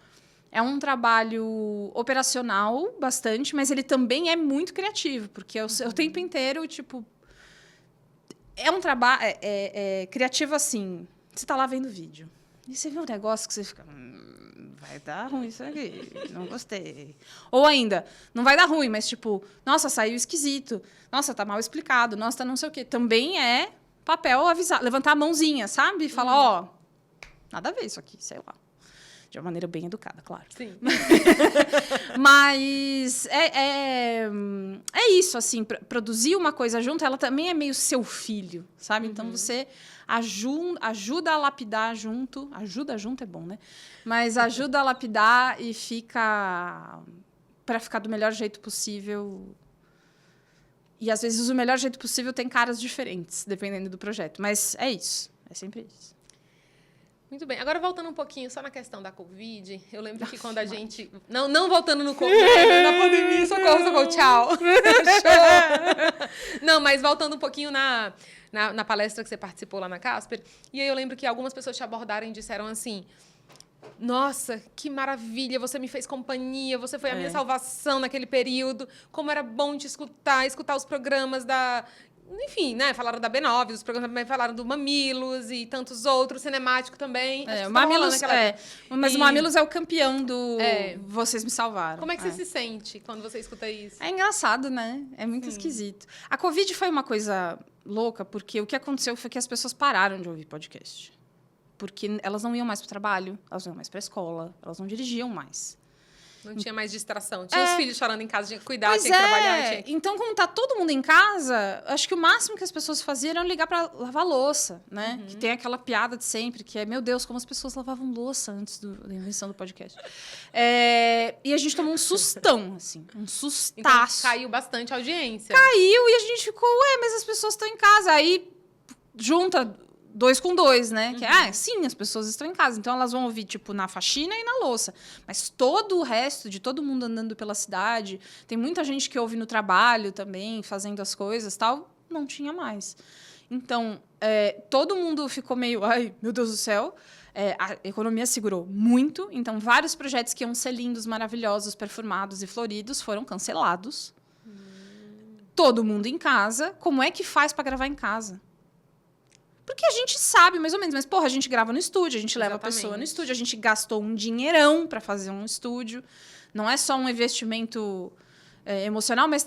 É um trabalho operacional bastante, mas ele também é muito criativo, porque o tempo inteiro, tipo... É um trabalho criativo assim. Você está lá vendo vídeo. E você vê um negócio que você fica... vai dar ruim isso aqui. Não gostei. Ou ainda, não vai dar ruim, mas tipo... Nossa, saiu esquisito. Nossa, tá mal explicado. Nossa, tá não sei o quê. Também é papel avisar. Levantar a mãozinha, sabe? E falar, nada a ver isso aqui, sei lá. De uma maneira bem educada, claro. Sim. Mas é isso, assim, produzir uma coisa junto, ela também é meio seu filho, sabe? Então, você ajuda a lapidar junto. Ajuda junto é bom, né? Mas ajuda a lapidar e fica... para ficar do melhor jeito possível. E, às vezes, o melhor jeito possível tem caras diferentes, dependendo do projeto. Mas é isso. É sempre isso. Muito bem. Agora, voltando um pouquinho só na questão da Covid, eu lembro que quando a gente... Não voltando no Covid, na pandemia, socorro, tchau. Show. Não, mas voltando um pouquinho na palestra que você participou lá na Casper, e aí eu lembro que algumas pessoas te abordaram e disseram assim... Nossa, que maravilha, você me fez companhia, você foi a minha salvação naquele período. Como era bom te escutar os programas da... Enfim, né? Falaram da B9, os programas também falaram do Mamilos e tantos outros, Cinemático também. O Mamilos, mas o Mamilos é o campeão do Vocês Me Salvaram. Como é que você se sente quando você escuta isso? É engraçado, né? É muito esquisito. A Covid foi uma coisa louca, porque o que aconteceu foi que as pessoas pararam de ouvir podcast. Porque elas não iam mais para o trabalho, elas não iam mais para a escola, elas não dirigiam mais. Não tinha mais distração. Tinha os filhos chorando em casa, tinha que cuidar, pois tinha que trabalhar. Então, como tá todo mundo em casa, acho que o máximo que as pessoas faziam era ligar para lavar louça, né? Que tem aquela piada de sempre, que é, meu Deus, como as pessoas lavavam louça antes da invenção do podcast. E a gente tomou um sustão, assim, um sustaço. Então, caiu bastante a audiência. Caiu e a gente ficou, mas as pessoas estão em casa. Aí, junta... 2 com 2, né? Que sim, as pessoas estão em casa. Então, elas vão ouvir, tipo, na faxina e na louça. Mas todo o resto, de todo mundo andando pela cidade, tem muita gente que ouve no trabalho também, fazendo as coisas e tal, não tinha mais. Então, todo mundo ficou meio... Ai, meu Deus do céu. A economia segurou muito. Então, vários projetos que iam ser lindos, maravilhosos, perfumados e floridos foram cancelados. Todo mundo em casa. Como é que faz para gravar em casa? Porque a gente sabe, mais ou menos. Mas, porra, a gente grava no estúdio, a gente leva a pessoa no estúdio, a gente gastou um dinheirão para fazer um estúdio. Não é só um investimento emocional, mas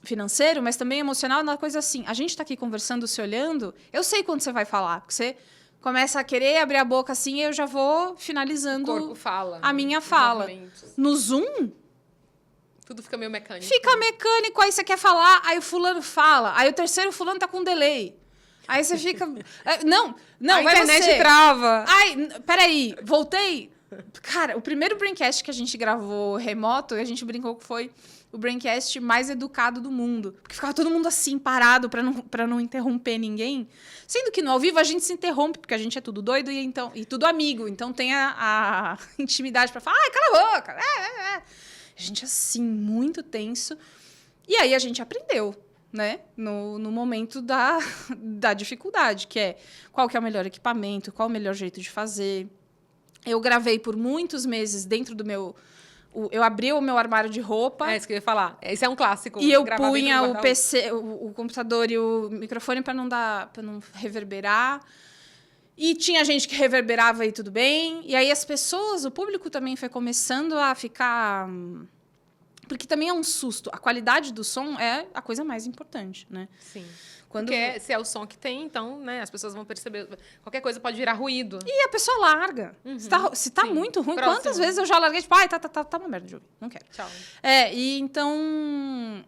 financeiro, mas também emocional, uma coisa assim. A gente está aqui conversando, se olhando, eu sei quando você vai falar, porque você começa a querer abrir a boca assim e eu já vou finalizando o corpo fala, a minha fala. No Zoom... Tudo fica meio mecânico. Fica mecânico, aí você quer falar, aí o fulano fala, aí o terceiro fulano tá com delay. Aí você fica... Não, a vai internet você. trava. Ai, peraí, voltei. Cara, o primeiro Braincast que a gente gravou remoto, a gente brincou que foi o Braincast mais educado do mundo. Porque ficava todo mundo assim, parado, pra não interromper ninguém. Sendo que no ao vivo a gente se interrompe, porque a gente é tudo doido e tudo amigo. Então tem a intimidade pra falar, ai, cala a boca. A gente assim, muito tenso. E aí a gente aprendeu. Né? No momento da dificuldade, que é qual que é o melhor equipamento, qual o melhor jeito de fazer. Eu gravei por muitos meses dentro do meu... Eu abri o meu armário de roupa. É isso que eu ia falar. Esse é um clássico. E eu punha o PC, o computador e o microfone para não reverberar. E tinha gente que reverberava e tudo bem. E aí as pessoas, o público também foi começando a ficar... Porque também é um susto. A qualidade do som é a coisa mais importante, né? Sim. Porque se é o som que tem, então, né, as pessoas vão perceber. Qualquer coisa pode virar ruído. E a pessoa larga. Se tá muito ruim, próximo. Quantas vezes eu já larguei, tipo, tá uma merda de ouvir, não quero. Tchau. E então...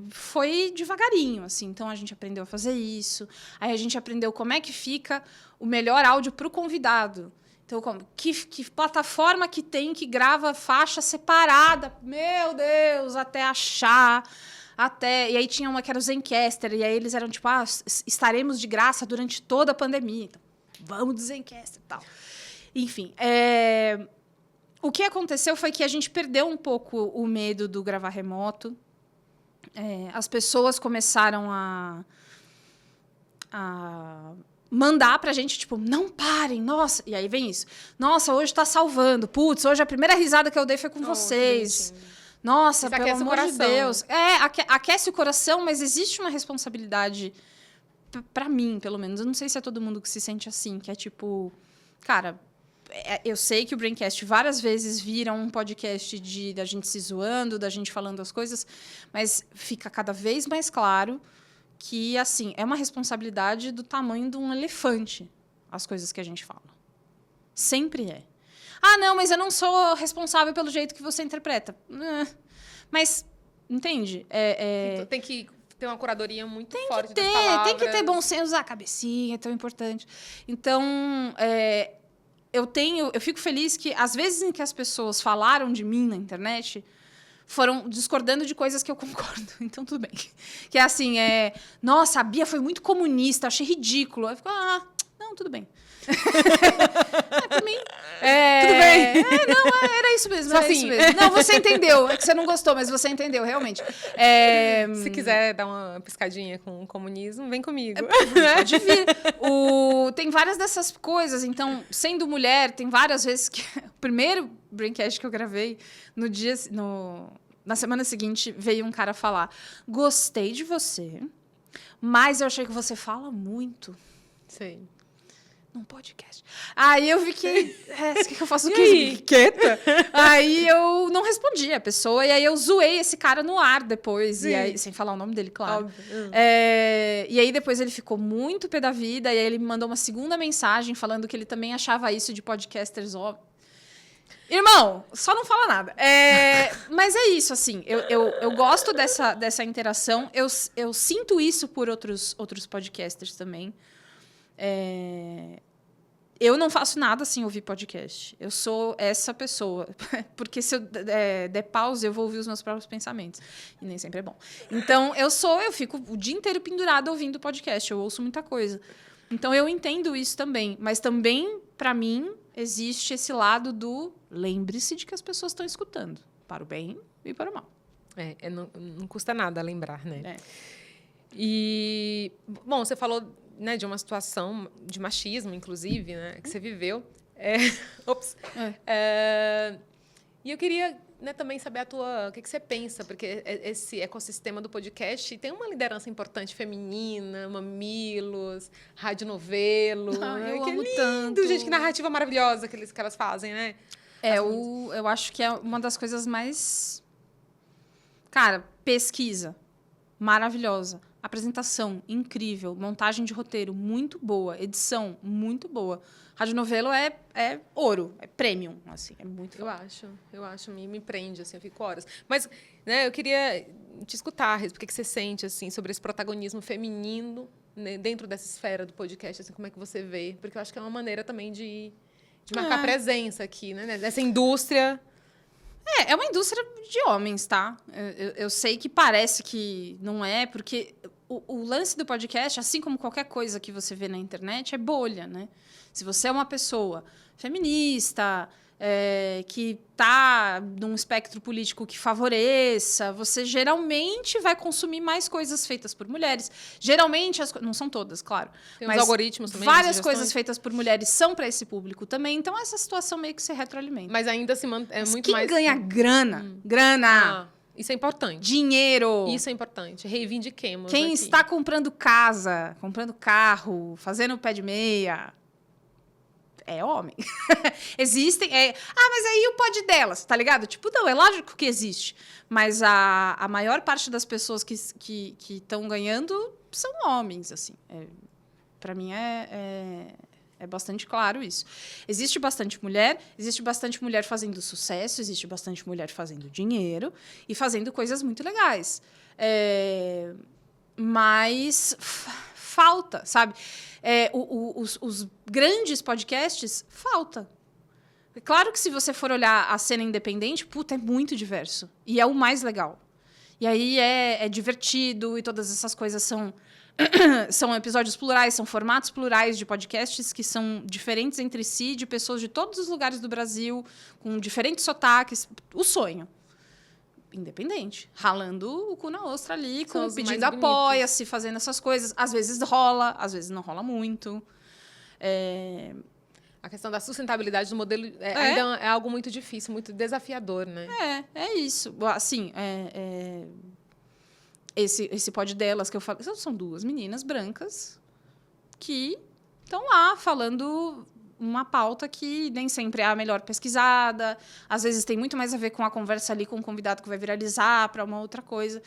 foi devagarinho, assim. Então, a gente aprendeu a fazer isso. Aí, a gente aprendeu como é que fica o melhor áudio para o convidado. Então, que plataforma que tem que grava faixa separada? Meu Deus, até achar. E aí tinha uma que era o Zencastr, e aí eles eram tipo, estaremos de graça durante toda a pandemia. Então, vamos do Zencastr e tal. Enfim, o que aconteceu foi que a gente perdeu um pouco o medo do gravar remoto. As pessoas começaram a mandar pra gente, tipo, não parem, nossa. E aí vem isso. Nossa, hoje tá salvando. Putz, hoje a primeira risada que eu dei foi com vocês. Nossa, pelo amor de Deus. Aquece o coração, mas existe uma responsabilidade, pra mim, pelo menos. Eu não sei se é todo mundo que se sente assim, que é tipo... Cara, eu sei que o Braincast várias vezes vira um podcast da gente se zoando, da gente falando as coisas, mas fica cada vez mais claro que, assim, é uma responsabilidade do tamanho de um elefante, as coisas que a gente fala. Sempre é. Ah, não, mas eu não sou responsável pelo jeito que você interpreta. Mas, entende? Então, tem que ter uma curadoria muito forte das palavras. Tem que ter bom senso, usar a cabecinha, é tão importante. Então, eu fico feliz que, às vezes em que as pessoas falaram de mim na internet, foram discordando de coisas que eu concordo. Então, tudo bem. Que é assim, nossa, a Bia foi muito comunista, achei ridículo. Aí eu fico, não, tudo bem. Por mim, tudo bem. Não, era isso mesmo. Era isso mesmo. Não, você entendeu. É que você não gostou, mas você entendeu, realmente. Se quiser dar uma piscadinha com o comunismo, vem comigo. Pode vir. Tem várias dessas coisas. Então, sendo mulher, tem várias vezes que... O primeiro Braincast que eu gravei, na semana seguinte, veio um cara falar: gostei de você, mas eu achei que você fala muito. Sei. Num podcast. Aí eu fiquei... O que eu faço? O quê? Quieta? Aí eu não respondi a pessoa, e aí eu zoei esse cara no ar depois, e aí, sem falar o nome dele, claro. E aí depois ele ficou muito pé da vida, e aí ele me mandou uma segunda mensagem falando que ele também achava isso de podcasters óbvio. Irmão, só não fala nada. Mas é isso, assim, eu gosto dessa interação, eu sinto isso por outros podcasters também. Eu não faço nada sem ouvir podcast. Eu sou essa pessoa. Porque se eu der pausa, eu vou ouvir os meus próprios pensamentos. E nem sempre é bom. Então, eu fico o dia inteiro pendurada ouvindo podcast. Eu ouço muita coisa. Então, eu entendo isso também. Mas também, para mim, existe esse lado do lembre-se de que as pessoas estão escutando. Para o bem e para o mal. Não custa nada lembrar, né? E, bom, você falou... Né, de uma situação de machismo, inclusive, né, que você viveu. E eu queria, né, também saber o que você pensa, porque esse ecossistema do podcast tem uma liderança importante feminina, mamilos, radionovelo. Eu que amo lindo, tanto. Gente, que narrativa maravilhosa que elas fazem, né? Eu acho que é uma das coisas mais... Cara, pesquisa maravilhosa. Apresentação incrível, montagem de roteiro muito boa, edição muito boa. Radionovelo é ouro, é premium, assim, é muito foda. Eu acho, me prende, assim, eu fico horas. Mas, né, eu queria te escutar, o que você sente, assim, sobre esse protagonismo feminino, né, dentro dessa esfera do podcast, assim, como é que você vê? Porque eu acho que é uma maneira também de marcar presença aqui, né, dessa indústria. É uma indústria de homens, tá? Eu sei que parece que não é, porque o lance do podcast, assim como qualquer coisa que você vê na internet, é bolha, né? Se você é uma pessoa feminista, que está num espectro político que favoreça, você geralmente vai consumir mais coisas feitas por mulheres. Geralmente, não são todas, claro. Tem mas os algoritmos também. Várias coisas feitas por mulheres são para esse público também. Então, essa situação meio que se retroalimenta. Mas ainda se Mas muito quem mais... ganha grana, isso é importante. dinheiro... Isso é importante. Reivindiquemos Quem aqui. está comprando casa, comprando carro, fazendo pé de meia... É homem. Existem... mas aí o pod delas, tá ligado? Tipo, não, é lógico que existe. Mas a maior parte das pessoas que estão ganhando são homens, assim. Para mim é bastante claro isso. Existe bastante mulher fazendo sucesso, existe bastante mulher fazendo dinheiro e fazendo coisas muito legais. Mas falta, sabe? Os grandes podcasts, falta. É claro que se você for olhar a cena independente, é muito diverso. E é o mais legal. E aí é divertido e todas essas coisas são episódios plurais, são formatos plurais de podcasts que são diferentes entre si, de pessoas de todos os lugares do Brasil, com diferentes sotaques. O sonho. Independente. Ralando o cu na ostra ali, pedindo apoia-se, fazendo essas coisas. Às vezes rola, às vezes não rola muito. A questão da sustentabilidade do modelo ainda é algo muito difícil, muito desafiador, né? É isso. Assim, esse pod delas que eu falo... São duas meninas brancas que estão lá falando... uma pauta que nem sempre é a melhor pesquisada, às vezes tem muito mais a ver com a conversa ali com o convidado que vai viralizar para uma outra coisa.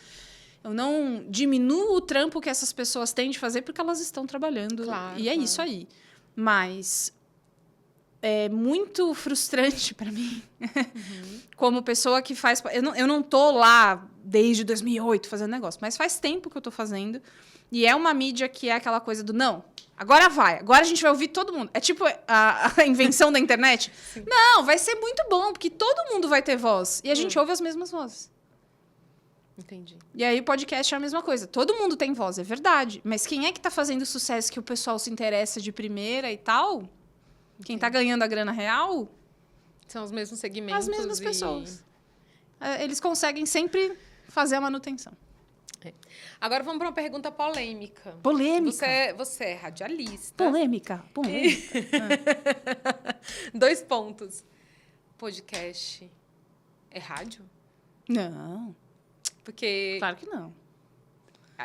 Eu não diminuo o trampo que essas pessoas têm de fazer porque elas estão trabalhando, e é isso aí. Mas é muito frustrante para mim, como pessoa que faz... Eu não tô lá desde 2008 fazendo negócio, mas faz tempo que eu tô fazendo. E é uma mídia que é aquela coisa do não, agora vai, agora a gente vai ouvir todo mundo. É tipo a invenção da internet. Sim. Não, vai ser muito bom, porque todo mundo vai ter voz. E a gente ouve as mesmas vozes. Entendi. E aí o podcast é a mesma coisa. Todo mundo tem voz, é verdade. Mas quem é que tá fazendo sucesso que o pessoal se interessa de primeira e tal? Quem tá ganhando a grana real? São os mesmos segmentos. As mesmas pessoas. Eles conseguem sempre fazer a manutenção. Agora vamos para uma pergunta polêmica. Polêmica? Você é radialista. Polêmica. 2 pontos. Podcast é rádio? Não. Porque... Claro que não.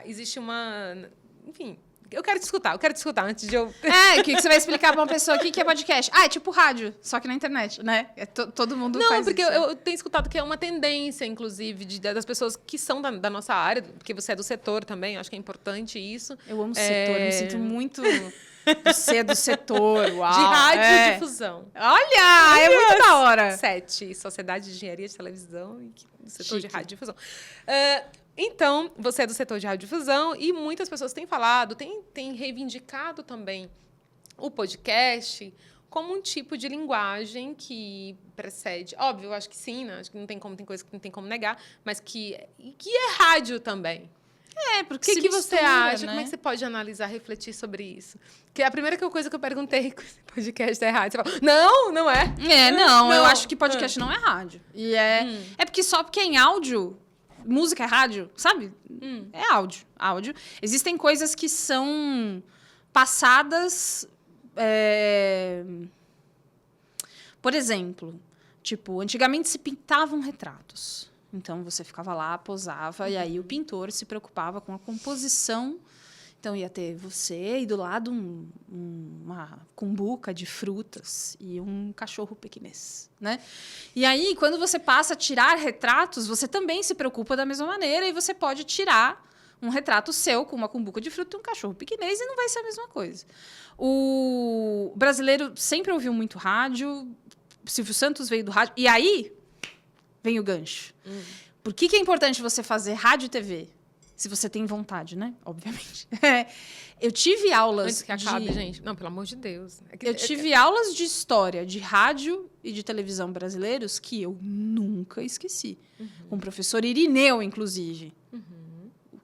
Existe uma... Enfim... Eu quero te escutar antes de eu... O que você vai explicar pra uma pessoa aqui que é podcast? É tipo rádio, só que na internet, né? Todo mundo faz isso. Não, porque eu tenho escutado que é uma tendência, inclusive, das pessoas que são da nossa área, porque você é do setor também, acho que é importante isso. Eu amo o setor, me sinto muito... Você é do setor, uau. De radiodifusão. Olha, é muito da hora. 7, Sociedade de Engenharia de Televisão e setor de radiodifusão. Então, você é do setor de radiodifusão e muitas pessoas têm falado, têm reivindicado também o podcast como um tipo de linguagem que precede... Óbvio, eu acho que sim, né? Acho que tem coisa que não tem como negar, mas que é rádio também. Porque o que você acha? né? Como é que você pode analisar, refletir sobre isso? Porque a primeira coisa que eu perguntei, podcast é rádio, você falou, não é. Não, eu acho que podcast não é rádio. E é porque só porque é em áudio... Música é rádio, sabe? É áudio. Existem coisas que são passadas... Por exemplo, tipo, antigamente se pintavam retratos. Então, você ficava lá, posava, e aí o pintor se preocupava com a composição. Então, ia ter você e do lado uma cumbuca de frutas e um cachorro pequinês, né? E aí, quando você passa a tirar retratos, você também se preocupa da mesma maneira e você pode tirar um retrato seu com uma cumbuca de fruta e um cachorro pequinês e não vai ser a mesma coisa. O brasileiro sempre ouviu muito rádio, Silvio Santos veio do rádio, e aí vem o gancho. Por que é importante você fazer rádio e TV? Se você tem vontade, né? Obviamente. Eu tive aulas... Antes que acabe, gente. Não, pelo amor de Deus. Eu tive aulas de história de rádio e de televisão brasileiros que eu nunca esqueci. Com o professor Irineu, inclusive.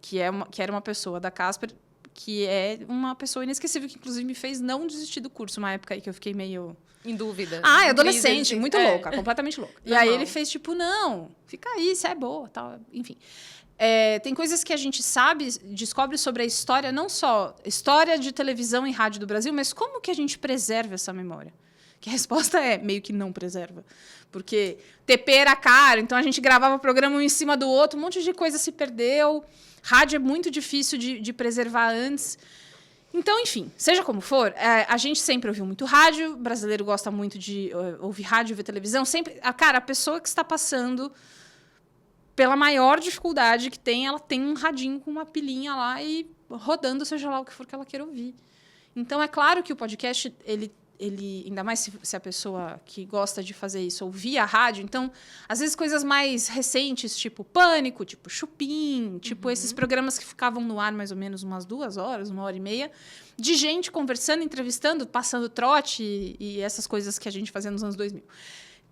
Que era uma pessoa da Casper, que é uma pessoa inesquecível, que inclusive me fez não desistir do curso. Uma época aí que eu fiquei meio... Em dúvida. Adolescente, muito louca, completamente louca. E aí ele fez tipo, não, fica aí, você é boa, tal, enfim. Tem coisas que a gente descobre sobre a história, não só história de televisão e rádio do Brasil, mas como que a gente preserva essa memória? Que a resposta é meio que não preserva. Porque TP era caro, então a gente gravava o programa um em cima do outro, um monte de coisa se perdeu. Rádio é muito difícil de preservar antes. Então, enfim, seja como for, a gente sempre ouviu muito rádio, o brasileiro gosta muito de ouvir rádio, ver televisão. Sempre, a pessoa que está passando pela maior dificuldade que tem, ela tem um radinho com uma pilinha lá e rodando, seja lá o que for que ela queira ouvir. Então, é claro que o podcast, ele ainda mais se a pessoa que gosta de fazer isso ouvir a rádio, então, às vezes coisas mais recentes, tipo Pânico, tipo Chupim, tipo esses programas que ficavam no ar mais ou menos umas 2 horas, 1h30, de gente conversando, entrevistando, passando trote e essas coisas que a gente fazia nos anos 2000.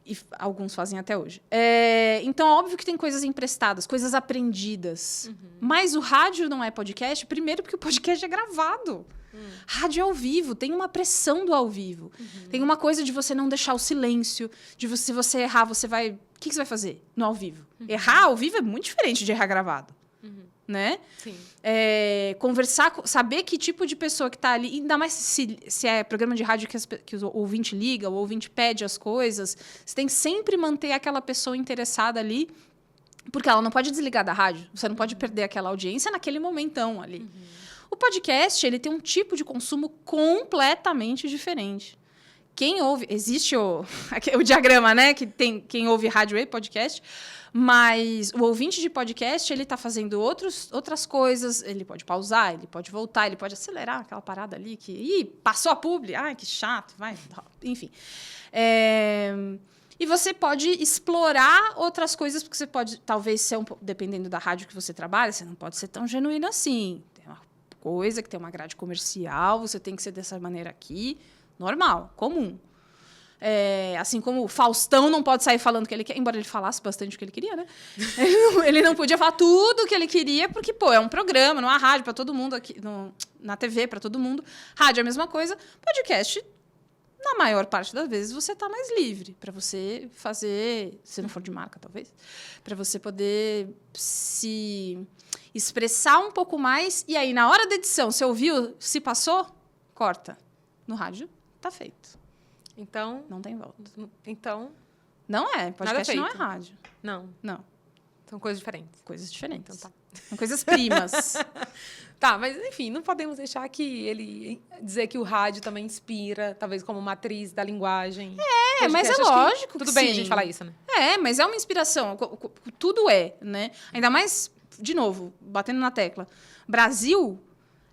E alguns fazem até hoje. Então, óbvio que tem coisas emprestadas, coisas aprendidas. Mas o rádio não é podcast, primeiro porque o podcast é gravado. Rádio é ao vivo, tem uma pressão do ao vivo. Tem uma coisa de você não deixar o silêncio, se você errar, você vai... O que você vai fazer no ao vivo? Errar ao vivo é muito diferente de errar gravado. Né? Sim. Conversar, saber que tipo de pessoa que está ali, ainda mais se é programa de rádio que o ouvinte liga, o ouvinte pede as coisas, você tem que sempre manter aquela pessoa interessada ali, porque ela não pode desligar da rádio, você não pode perder aquela audiência naquele momentão ali. O podcast, ele tem um tipo de consumo completamente diferente. quem ouve... Existe o diagrama, né? Que tem quem ouve rádio e podcast. Mas o ouvinte de podcast, ele tá fazendo outras coisas. Ele pode pausar, ele pode voltar, ele pode acelerar aquela parada ali que... Ih, passou a publi. Ai, que chato. Vai. Enfim. E você pode explorar outras coisas, porque você pode, talvez, ser dependendo da rádio que você trabalha, você não pode ser tão genuíno assim. Tem uma coisa que tem uma grade comercial, você tem que ser dessa maneira aqui. Normal, comum. Assim como o Faustão não pode sair falando o que ele quer, embora ele falasse bastante o que ele queria, né? Ele não podia falar tudo o que ele queria, porque, é um programa, não há rádio para todo mundo, aqui, na TV para todo mundo. Rádio é a mesma coisa. Podcast, na maior parte das vezes, você está mais livre para você fazer, se não for de marca, talvez, para você poder se expressar um pouco mais. E aí, na hora da edição, você ouviu, se passou, corta. No rádio, tá feito. Então... Não tem volta. Então... Não é. Podcast não é rádio. Não. São coisas diferentes. Coisas diferentes. Então tá. São coisas primas. Tá, mas enfim, não podemos deixar que ele dizer que o rádio também inspira, talvez como matriz da linguagem. Mas é lógico tudo que bem sim. a gente falar isso, né? Mas é uma inspiração. Tudo é, né? Ainda mais, de novo, batendo na tecla. Brasil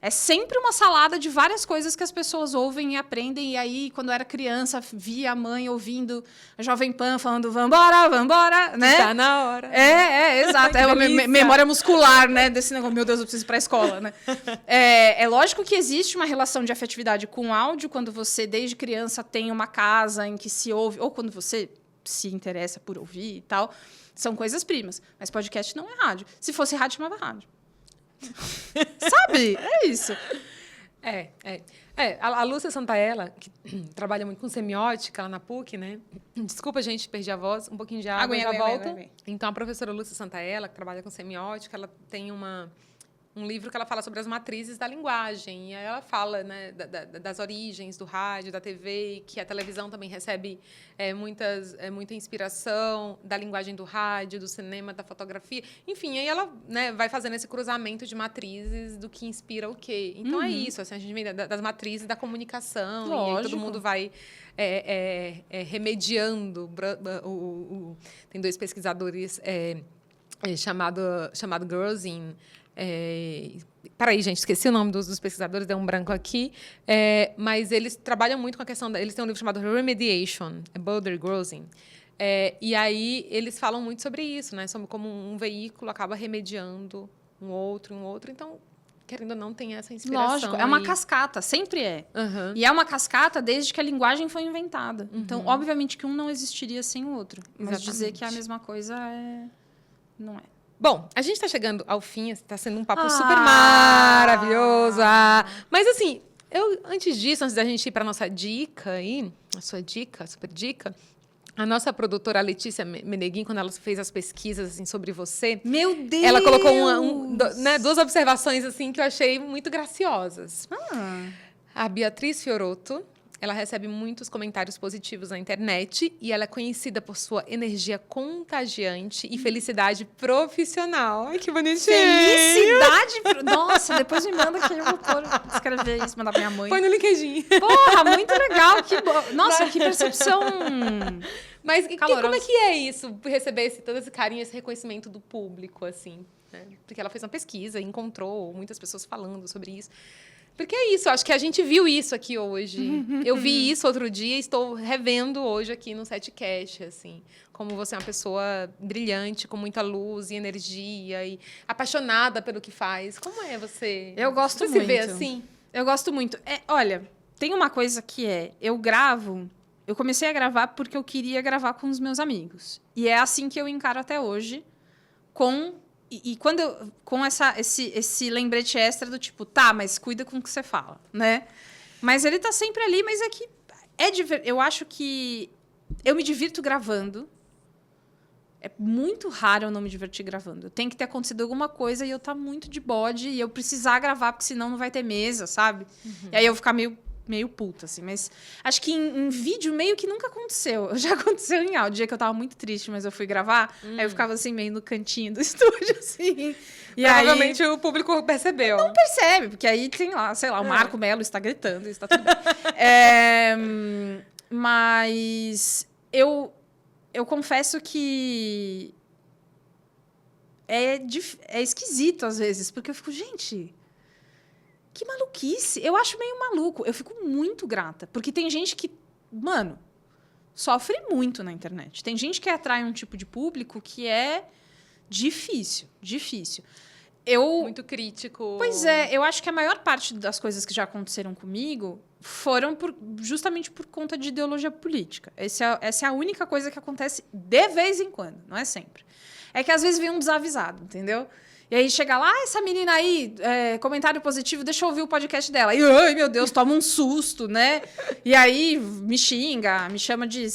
é sempre uma salada de várias coisas que as pessoas ouvem e aprendem. E aí, quando eu era criança, via a mãe ouvindo a Jovem Pan falando vambora, vambora, né? Tá na hora. Exato. É uma memória muscular, né? Desse negócio, meu Deus, eu preciso ir pra escola, né? É lógico que existe uma relação de afetividade com o áudio quando você, desde criança, tem uma casa em que se ouve, ou quando você se interessa por ouvir e tal. São coisas primas. Mas podcast não é rádio. Se fosse rádio, chamava rádio. Sabe? É isso. A Lúcia Santaella, que trabalha muito com semiótica lá na PUC, né? Desculpa, gente, perdi a voz. Um pouquinho de água e já volto. Então, a professora Lúcia Santaella, que trabalha com semiótica, ela tem um livro que ela fala sobre as matrizes da linguagem. E aí ela fala, né, das origens do rádio, da TV, que a televisão também recebe muita inspiração da linguagem do rádio, do cinema, da fotografia. Enfim, aí ela, né, vai fazendo esse cruzamento de matrizes do que inspira o quê. Então, é isso. Assim, a gente vem das matrizes da comunicação. Lógico. E aí todo mundo vai remediando. Tem dois pesquisadores chamado Gerzin. Peraí, gente, esqueci o nome dos pesquisadores, deu um branco aqui. Mas eles trabalham muito com a questão... Eles têm um livro chamado Remediation, Boulder Gerzin. E aí eles falam muito sobre isso, né? Sobre como um veículo acaba remediando um outro. Então, querendo ou não, tem essa inspiração. Lógico, é uma cascata, sempre é. Uhum. E é uma cascata desde que a linguagem foi inventada. Uhum. Então, obviamente que um não existiria sem o outro. Mas Exatamente. dizer que é a mesma coisa não é. Bom, a gente está chegando ao fim, está sendo um papo super maravilhoso. Mas, assim, antes disso, antes da gente ir para a nossa dica aí, a sua dica, a super dica, a nossa produtora Letícia Meneguin, quando ela fez as pesquisas assim, sobre você... Meu Deus! Ela colocou duas observações assim, que eu achei muito graciosas. A Beatriz Fiorotto, ela recebe muitos comentários positivos na internet e ela é conhecida por sua energia contagiante e felicidade profissional. Ai, que bonitinho! Felicidade? Nossa, depois me manda que eu vou escrever isso, mandar pra minha mãe. Põe no LinkedIn. Porra, muito legal. Nossa, que percepção. Mas como é que é isso? Receber todo esse carinho, esse reconhecimento do público, assim? Né? Porque ela fez uma pesquisa e encontrou muitas pessoas falando sobre isso. Porque é isso, acho que a gente viu isso aqui hoje. Eu vi isso outro dia e estou revendo hoje aqui no Setcast, assim. Como você é uma pessoa brilhante, com muita luz e energia e apaixonada pelo que faz. Como é você? Eu gosto você muito. Você vê assim? Eu gosto muito. Olha, tem uma coisa que eu comecei a gravar porque eu queria gravar com os meus amigos. E é assim que eu encaro até hoje, com esse lembrete extra do tipo, mas cuida com o que você fala, né? Mas ele tá sempre ali, mas é que eu acho que eu me divirto gravando. É muito raro eu não me divertir gravando. Tem que ter acontecido alguma coisa e eu tá muito de bode e eu precisar gravar, porque senão não vai ter mesa, sabe? E aí eu vou ficar meio puta, assim. Mas acho que em vídeo meio que nunca aconteceu. Já aconteceu em áudio. O dia que eu tava muito triste, mas eu fui gravar, aí eu ficava assim, meio no cantinho do estúdio, assim. E provavelmente o público percebeu. Não percebe, porque aí tem lá, sei lá, o Marco Melo está gritando, isso tá tudo bem. Mas eu confesso que é esquisito às vezes, porque eu fico, gente, que maluquice. Eu acho meio maluco. Eu fico muito grata, porque tem gente que, mano, sofre muito na internet. Tem gente que atrai um tipo de público que é difícil. Muito crítico. Pois é, eu acho que a maior parte das coisas que já aconteceram comigo foram justamente por conta de ideologia política. Essa é a única coisa que acontece de vez em quando, não é sempre. É que às vezes vem um desavisado, entendeu? E aí chega lá, essa menina aí, comentário positivo, deixa eu ouvir o podcast dela. E, ai, meu Deus, toma um susto, né? E aí me xinga, me chama de,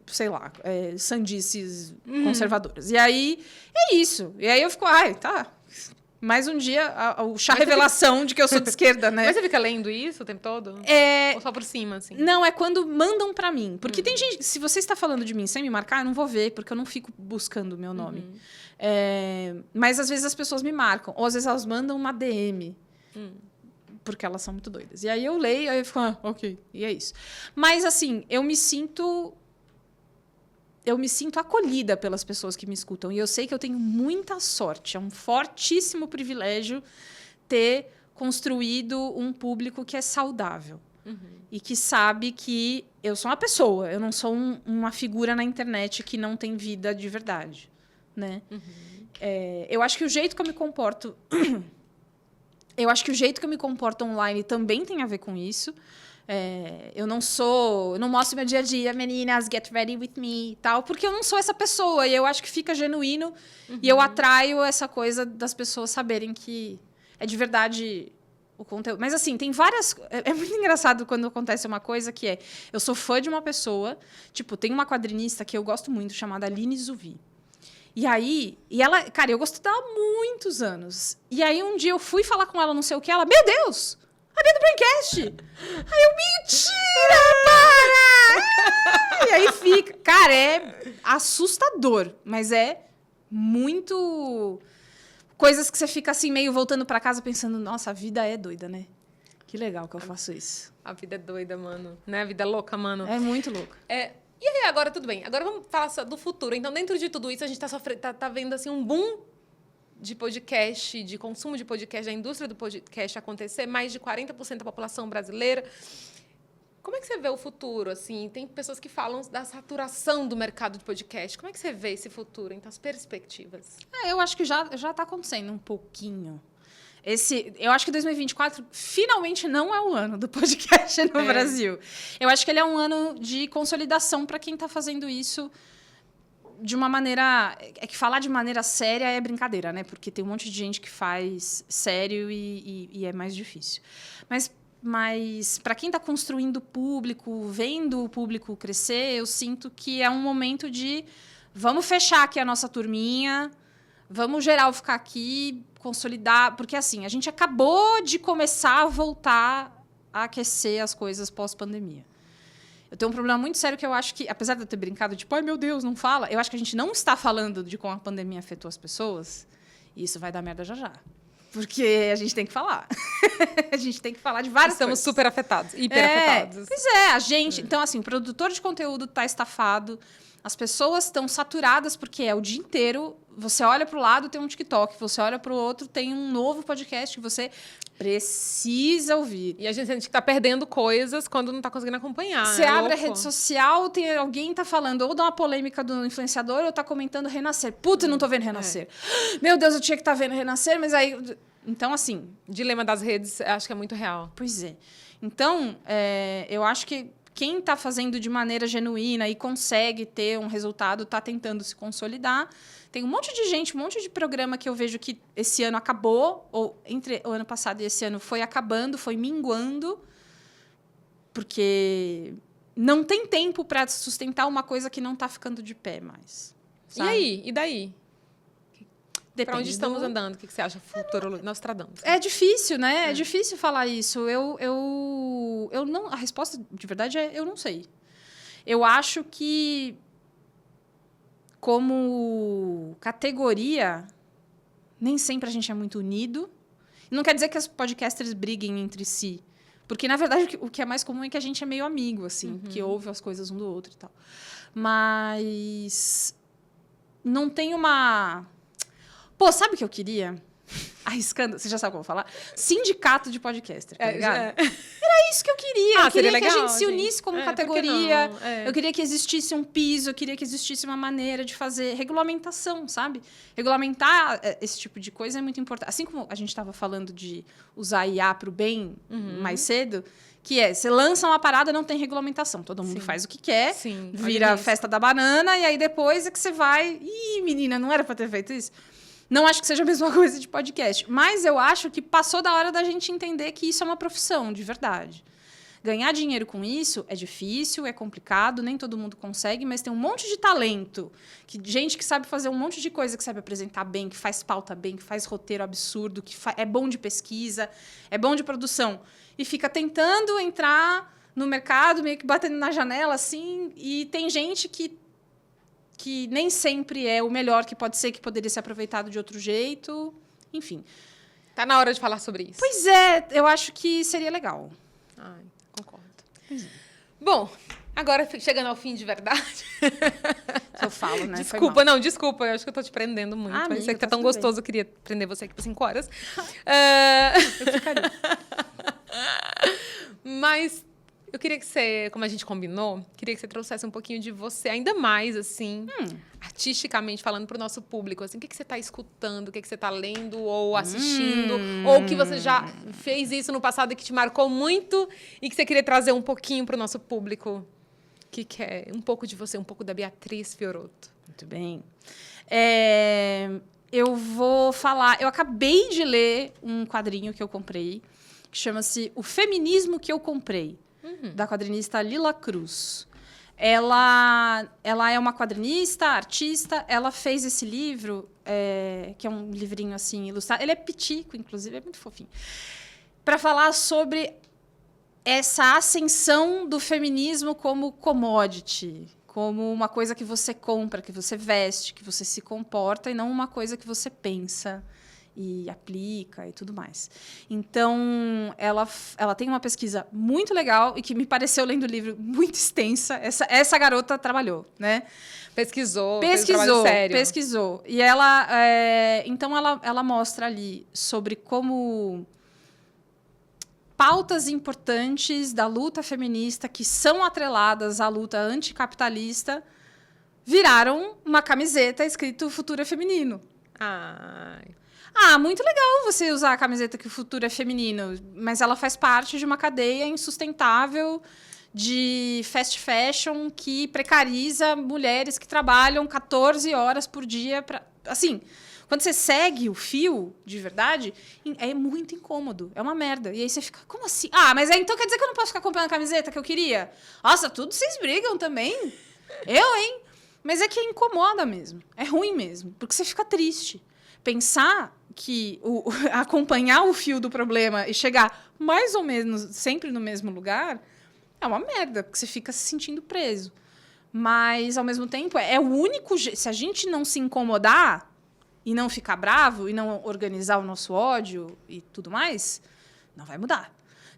sei lá, sandices conservadoras. E aí é isso. E aí eu fico, ai, tá. Mais um dia, o chá revelação de que eu sou de esquerda, né? Mas você fica lendo isso o tempo todo? Ou só por cima, assim? Não, é quando mandam pra mim. Porque tem gente... Se você está falando de mim sem me marcar, eu não vou ver, porque eu não fico buscando o meu nome. Mas, às vezes, as pessoas me marcam. Ou, às vezes, elas mandam uma DM. Porque elas são muito doidas. E aí, eu leio, aí eu fico... ok. E é isso. Mas, assim, eu me sinto acolhida pelas pessoas que me escutam. E eu sei que eu tenho muita sorte. É um fortíssimo privilégio ter construído um público que é saudável. E que sabe que eu sou uma pessoa. Eu não sou uma figura na internet que não tem vida de verdade. Né? Eu acho que o jeito que eu me comporto... eu acho que o jeito que eu me comporto online também tem a ver com isso. Eu não mostro meu dia a dia, meninas, get ready with me e tal, porque eu não sou essa pessoa. E eu acho que fica genuíno e eu atraio essa coisa das pessoas saberem que é de verdade o conteúdo. Mas, assim, tem várias... É muito engraçado quando acontece uma coisa que é... Eu sou fã de uma pessoa, tipo, tem uma quadrinista que eu gosto muito, chamada Aline Zuvi. E aí... E ela... Cara, eu gosto dela há muitos anos. E aí, um dia, eu fui falar com ela, não sei o que, ela... Meu Deus! A Bia do Braincast! Aí eu, mentira, para! E aí fica... Cara, é assustador, mas é muito... Coisas que você fica assim, meio voltando pra casa, pensando, nossa, a vida é doida, né? Que legal que eu faço isso. A vida é doida, mano. Né? A vida é louca, mano. É muito louca. E aí, agora, tudo bem. Agora vamos falar do futuro. Então, dentro de tudo isso, a gente tá vendo, assim, um boom de podcast, de consumo de podcast, da indústria do podcast acontecer, mais de 40% da população brasileira. Como é que você vê o futuro? Assim, tem pessoas que falam da saturação do mercado de podcast. Como é que você vê esse futuro, então, as perspectivas? Eu acho que já está acontecendo um pouquinho. Eu acho que 2024 finalmente não é o ano do podcast no Brasil. Eu acho que ele é um ano de consolidação para quem está fazendo isso de uma maneira... É que falar de maneira séria é brincadeira, né? Porque tem um monte de gente que faz sério e é mais difícil. Mas para quem está construindo público, vendo o público crescer, eu sinto que é um momento de... Vamos fechar aqui a nossa turminha, vamos geral ficar aqui, consolidar... Porque, assim, a gente acabou de começar a voltar a aquecer as coisas pós-pandemia. Eu tenho um problema muito sério que eu acho que, apesar de eu ter brincado, tipo, ai, meu Deus, não fala, eu acho que a gente não está falando de como a pandemia afetou as pessoas, e isso vai dar merda já já. Porque a gente tem que falar. A gente tem que falar de várias Estamos coisas. super afetados, hiper afetados. Pois é, a gente... Então, assim, o produtor de conteúdo está estafado, as pessoas estão saturadas, porque é o dia inteiro, você olha para o lado, tem um TikTok, você olha para o outro, tem um novo podcast que você precisa ouvir. E a gente sente que está perdendo coisas quando não está conseguindo acompanhar. Você abre a rede social, tem alguém tá falando ou de uma polêmica do influenciador ou tá comentando Renascer. Puta, eu não tô vendo Renascer. Meu Deus, eu tinha que estar vendo Renascer, mas aí... Então, assim... Dilema das redes, acho que é muito real. Pois é. Então, eu acho que quem está fazendo de maneira genuína e consegue ter um resultado está tentando se consolidar. Tem um monte de gente, um monte de programa que eu vejo que esse ano acabou, ou entre o ano passado e esse ano foi acabando, foi minguando, porque não tem tempo para sustentar uma coisa que não está ficando de pé mais. Sabe? E aí? E daí? Para onde Depende estamos andando? O que você acha? Futuro Nostradamus. É difícil, né? É difícil falar isso. Eu não... A resposta, de verdade, é eu não sei. Eu acho que, como categoria, nem sempre a gente é muito unido. Não quer dizer que os podcasters briguem entre si. Porque, na verdade, o que é mais comum é que a gente é meio amigo, assim, que ouve as coisas um do outro e tal. Mas não tem uma... Pô, sabe o que eu queria? Arriscando, você já sabe como eu vou falar? Sindicato de podcaster, tá ligado? Era isso que eu queria. Eu queria que a gente se unisse como categoria. Eu queria que existisse um piso, eu queria que existisse uma maneira de fazer regulamentação, sabe? Regulamentar esse tipo de coisa é muito importante. Assim como a gente estava falando de usar IA para o bem mais cedo, que você lança uma parada, não tem regulamentação. Todo mundo faz o que quer, vira a festa da banana, e aí depois é que você vai... Ih, menina, não era para ter feito isso? Não acho que seja a mesma coisa de podcast, mas eu acho que passou da hora da gente entender que isso é uma profissão, de verdade. Ganhar dinheiro com isso é difícil, é complicado, nem todo mundo consegue, mas tem um monte de talento, gente que sabe fazer um monte de coisa, que sabe apresentar bem, que faz pauta bem, que faz roteiro absurdo, que é bom de pesquisa, é bom de produção, e fica tentando entrar no mercado, meio que batendo na janela, assim, e tem gente que nem sempre é o melhor, que pode ser que poderia ser aproveitado de outro jeito. Enfim. Tá na hora de falar sobre isso. Pois é, eu acho que seria legal. Ai, concordo. Bom, agora chegando ao fim de verdade. Eu falo, né? Desculpa, eu acho que eu tô te prendendo muito. Amiga, isso aqui tá tão gostoso, eu queria prender você aqui por 5 horas. Eu ficaria. Mas eu queria que você, como a gente combinou, queria que você trouxesse um pouquinho de você, ainda mais, assim, artisticamente falando para o nosso público. Assim, o que você está escutando, o que você está lendo ou assistindo, ou que você já fez isso no passado e que te marcou muito e que você queria trazer um pouquinho para o nosso público, que quer um pouco de você, um pouco da Beatriz Fiorotto. Muito bem. Eu vou falar... Eu acabei de ler um quadrinho que eu comprei, que chama-se O Feminismo que Eu Comprei, da quadrinista Lila Cruz. Ela é uma quadrinista, artista. Ela fez esse livro, que é um livrinho assim ilustrado. Ele é pitico, inclusive, é muito fofinho. Para falar sobre essa ascensão do feminismo como commodity, como uma coisa que você compra, que você veste, que você se comporta, e não uma coisa que você pensa e aplica e tudo mais. Então, ela tem uma pesquisa muito legal e que me pareceu, lendo o livro, muito extensa. Essa garota trabalhou, né? Pesquisou, fez um trabalho sério. Pesquisou. E então, ela mostra ali sobre como pautas importantes da luta feminista que são atreladas à luta anticapitalista viraram uma camiseta escrito Futuro é Feminino. Muito legal você usar a camiseta que o futuro é feminino, mas ela faz parte de uma cadeia insustentável de fast fashion que precariza mulheres que trabalham 14 horas por dia. Assim, quando você segue o fio, de verdade, é muito incômodo, é uma merda. E aí você fica, como assim? Mas então quer dizer que eu não posso ficar comprando a camiseta que eu queria? Nossa, tudo vocês brigam também? Hein? Mas é que incomoda mesmo, é ruim mesmo, porque você fica triste. Pensar que acompanhar o fio do problema e chegar mais ou menos sempre no mesmo lugar é uma merda, porque você fica se sentindo preso. Mas, ao mesmo tempo, é o único jeito. Se a gente não se incomodar e não ficar bravo e não organizar o nosso ódio e tudo mais, não vai mudar.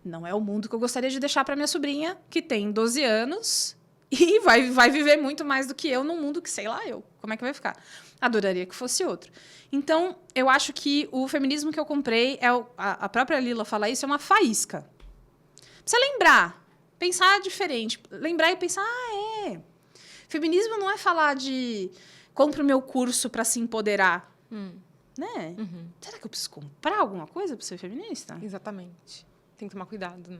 Não é o mundo que eu gostaria de deixar para minha sobrinha, que tem 12 anos e vai viver muito mais do que eu num mundo que, sei lá, como é que vai ficar? Adoraria que fosse outro. Então, eu acho que o feminismo que eu comprei, a própria Lila fala isso, é uma faísca. Precisa lembrar, pensar diferente. Lembrar e pensar, feminismo não é falar de compre o meu curso para se empoderar. Né? Será que eu preciso comprar alguma coisa para ser feminista? Exatamente. Tem que tomar cuidado, né?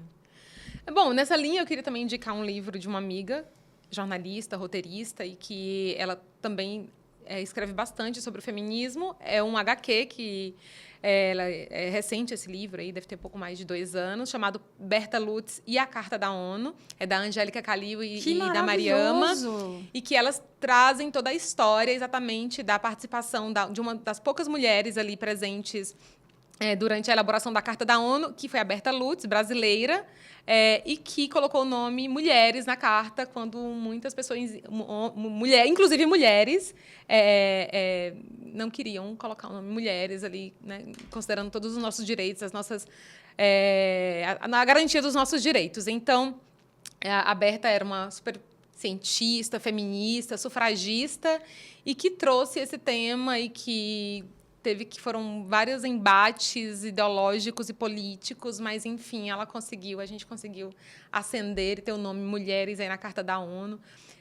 Bom, nessa linha eu queria também indicar um livro de uma amiga, jornalista, roteirista, e que ela também escreve bastante sobre o feminismo. É um HQ que é recente, esse livro aí, deve ter pouco mais de 2 anos, chamado Berta Lutz e a Carta da ONU. É da Angélica Calil e da Mariama. E que elas trazem toda a história exatamente da participação de uma das poucas mulheres ali presentes durante a elaboração da Carta da ONU, que foi a Berta Lutz, brasileira, e que colocou o nome mulheres na carta, quando muitas pessoas, inclusive mulheres, não queriam colocar o nome mulheres ali, né, considerando todos os nossos direitos, as nossas, a garantia dos nossos direitos. Então, a Berta era uma super cientista, feminista, sufragista, e que trouxe esse tema e que foram vários embates ideológicos e políticos, mas, enfim, a gente conseguiu ascender e ter o nome Mulheres aí na Carta da ONU,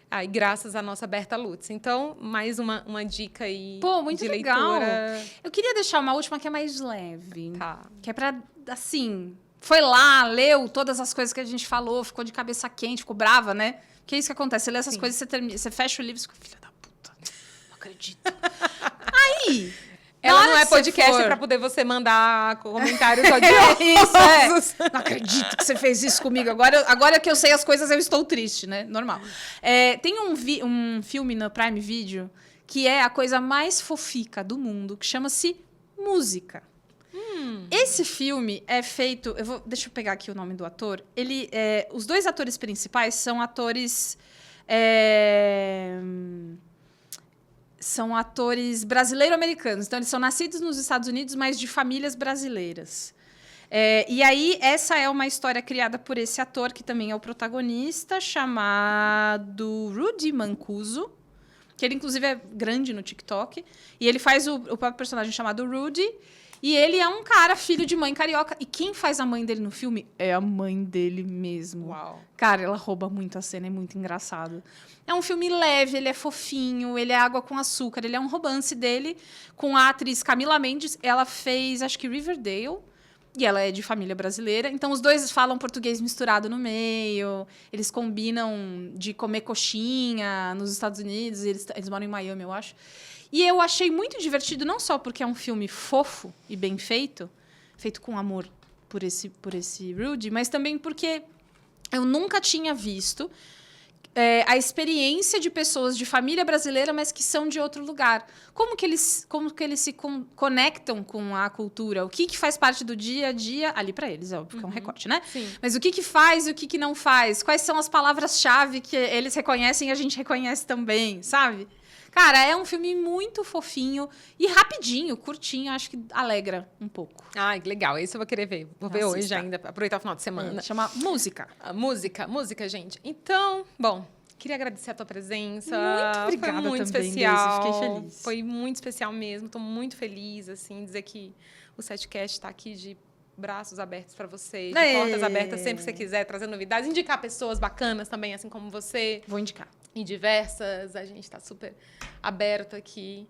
aí, graças à nossa Berta Lutz. Então, mais uma dica aí muito de legal. leitura. Eu queria deixar uma última que é mais leve. Tá. Que é pra, assim, foi lá, leu todas as coisas que a gente falou, ficou de cabeça quente, ficou brava, né? Que é isso que acontece. Você lê essas coisas, você fecha o livro e fica, filha da puta, não acredito. Aí... Ela não é podcast para poder você mandar comentários odiosos. Não acredito que você fez isso comigo. Agora que eu sei as coisas, eu estou triste, né? Normal. Tem um filme no Prime Video que é a coisa mais fofica do mundo, que chama-se Música. Esse filme é feito... Deixa eu pegar aqui o nome do ator. Os dois atores principais são atores... São atores brasileiro-americanos. Então, eles são nascidos nos Estados Unidos, mas de famílias brasileiras. E aí, essa é uma história criada por esse ator, que também é o protagonista, chamado Rudy Mancuso, que ele, inclusive, é grande no TikTok. E ele faz o próprio personagem chamado Rudy. E ele é um cara, filho de mãe carioca. E quem faz a mãe dele no filme é a mãe dele mesmo. Uau. Cara, ela rouba muito a cena, é muito engraçado. É um filme leve, ele é fofinho, ele é água com açúcar. Ele é um romance dele com a atriz Camila Mendes. Ela fez, acho que Riverdale. E ela é de família brasileira. Então, os dois falam português misturado no meio. Eles combinam de comer coxinha nos Estados Unidos. Eles moram em Miami, eu acho. E eu achei muito divertido, não só porque é um filme fofo e bem feito, feito com amor por esse Rudy, mas também porque eu nunca tinha visto a experiência de pessoas de família brasileira, mas que são de outro lugar. Como que eles se conectam com a cultura? O que faz parte do dia a dia? Ali para eles, é óbvio, porque é um recorte, né? Sim. Mas o que faz e o que não faz? Quais são as palavras-chave que eles reconhecem e a gente reconhece também, sabe? Cara, é um filme muito fofinho e rapidinho, curtinho, acho que alegra um pouco. Ai, que legal. Esse eu vou querer ver. Vou ver hoje ainda, aproveitar o final de semana. Chama Música. Música, gente. Então, bom, queria agradecer a tua presença. Muito obrigada Foi muito também, especial. Daisy, fiquei feliz. Foi muito especial mesmo. Estou muito feliz, assim, dizer que o Setcast está aqui de braços abertos para você, de portas abertas sempre que você quiser, trazer novidades, indicar pessoas bacanas também, assim como você. Vou indicar. E diversas, a gente está super aberto aqui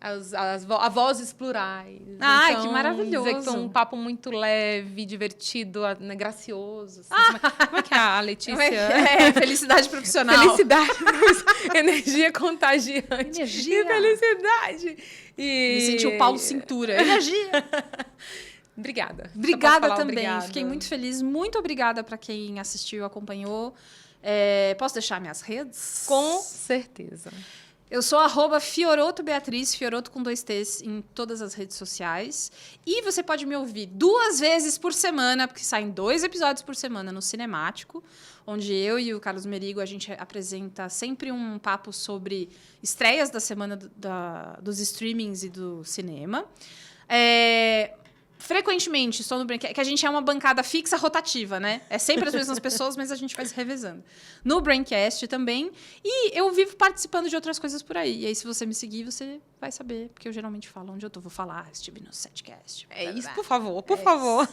a vozes plurais. Ai, então, que maravilhoso. Dizer que foi um papo muito leve, divertido, né, gracioso. Assim. Como é que é a Letícia? Felicidade profissional. Felicidade, energia contagiante. Energia. E felicidade. Me senti o Paulo Cintura. Energia. Obrigada. Obrigada também. Obrigada. Fiquei muito feliz. Muito obrigada para quem assistiu e acompanhou. Posso deixar minhas redes? Com certeza. Eu sou @FiorottoBeatriz, Fiorotto com 2 T's em todas as redes sociais. E você pode me ouvir 2 vezes por semana, porque saem 2 episódios por semana no Cinemático, onde eu e o Carlos Merigo, a gente apresenta sempre um papo sobre estreias da semana dos streamings e do cinema. Frequentemente, estou no Braincast, que a gente é uma bancada fixa rotativa, né? É sempre as mesmas pessoas, mas a gente vai se revezando. No Braincast também. E eu vivo participando de outras coisas por aí. E aí, se você me seguir, você vai saber. Porque eu geralmente falo onde eu tô. Vou falar, estive no Setcast. É isso, por favor, por favor.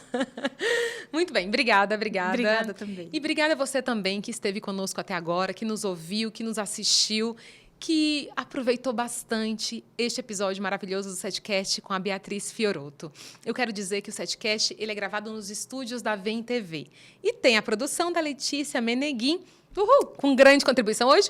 Muito bem, obrigada. Obrigada também. E obrigada a você também que esteve conosco até agora, que nos ouviu, que nos assistiu, que aproveitou bastante este episódio maravilhoso do Setcast com a Beatriz Fiorotto. Eu quero dizer que o Setcast ele é gravado nos estúdios da VEM TV e tem a produção da Letícia Meneguin, com grande contribuição hoje,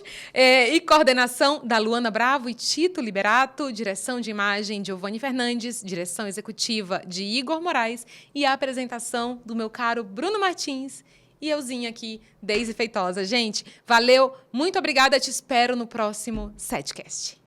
e coordenação da Luana Bravo e Tito Liberato, direção de imagem de Giovanni Fernandes, direção executiva de Igor Moraes e a apresentação do meu caro Bruno Martins. E euzinha aqui, Daisy Feitosa. Gente, valeu, muito obrigada, te espero no próximo Setcast.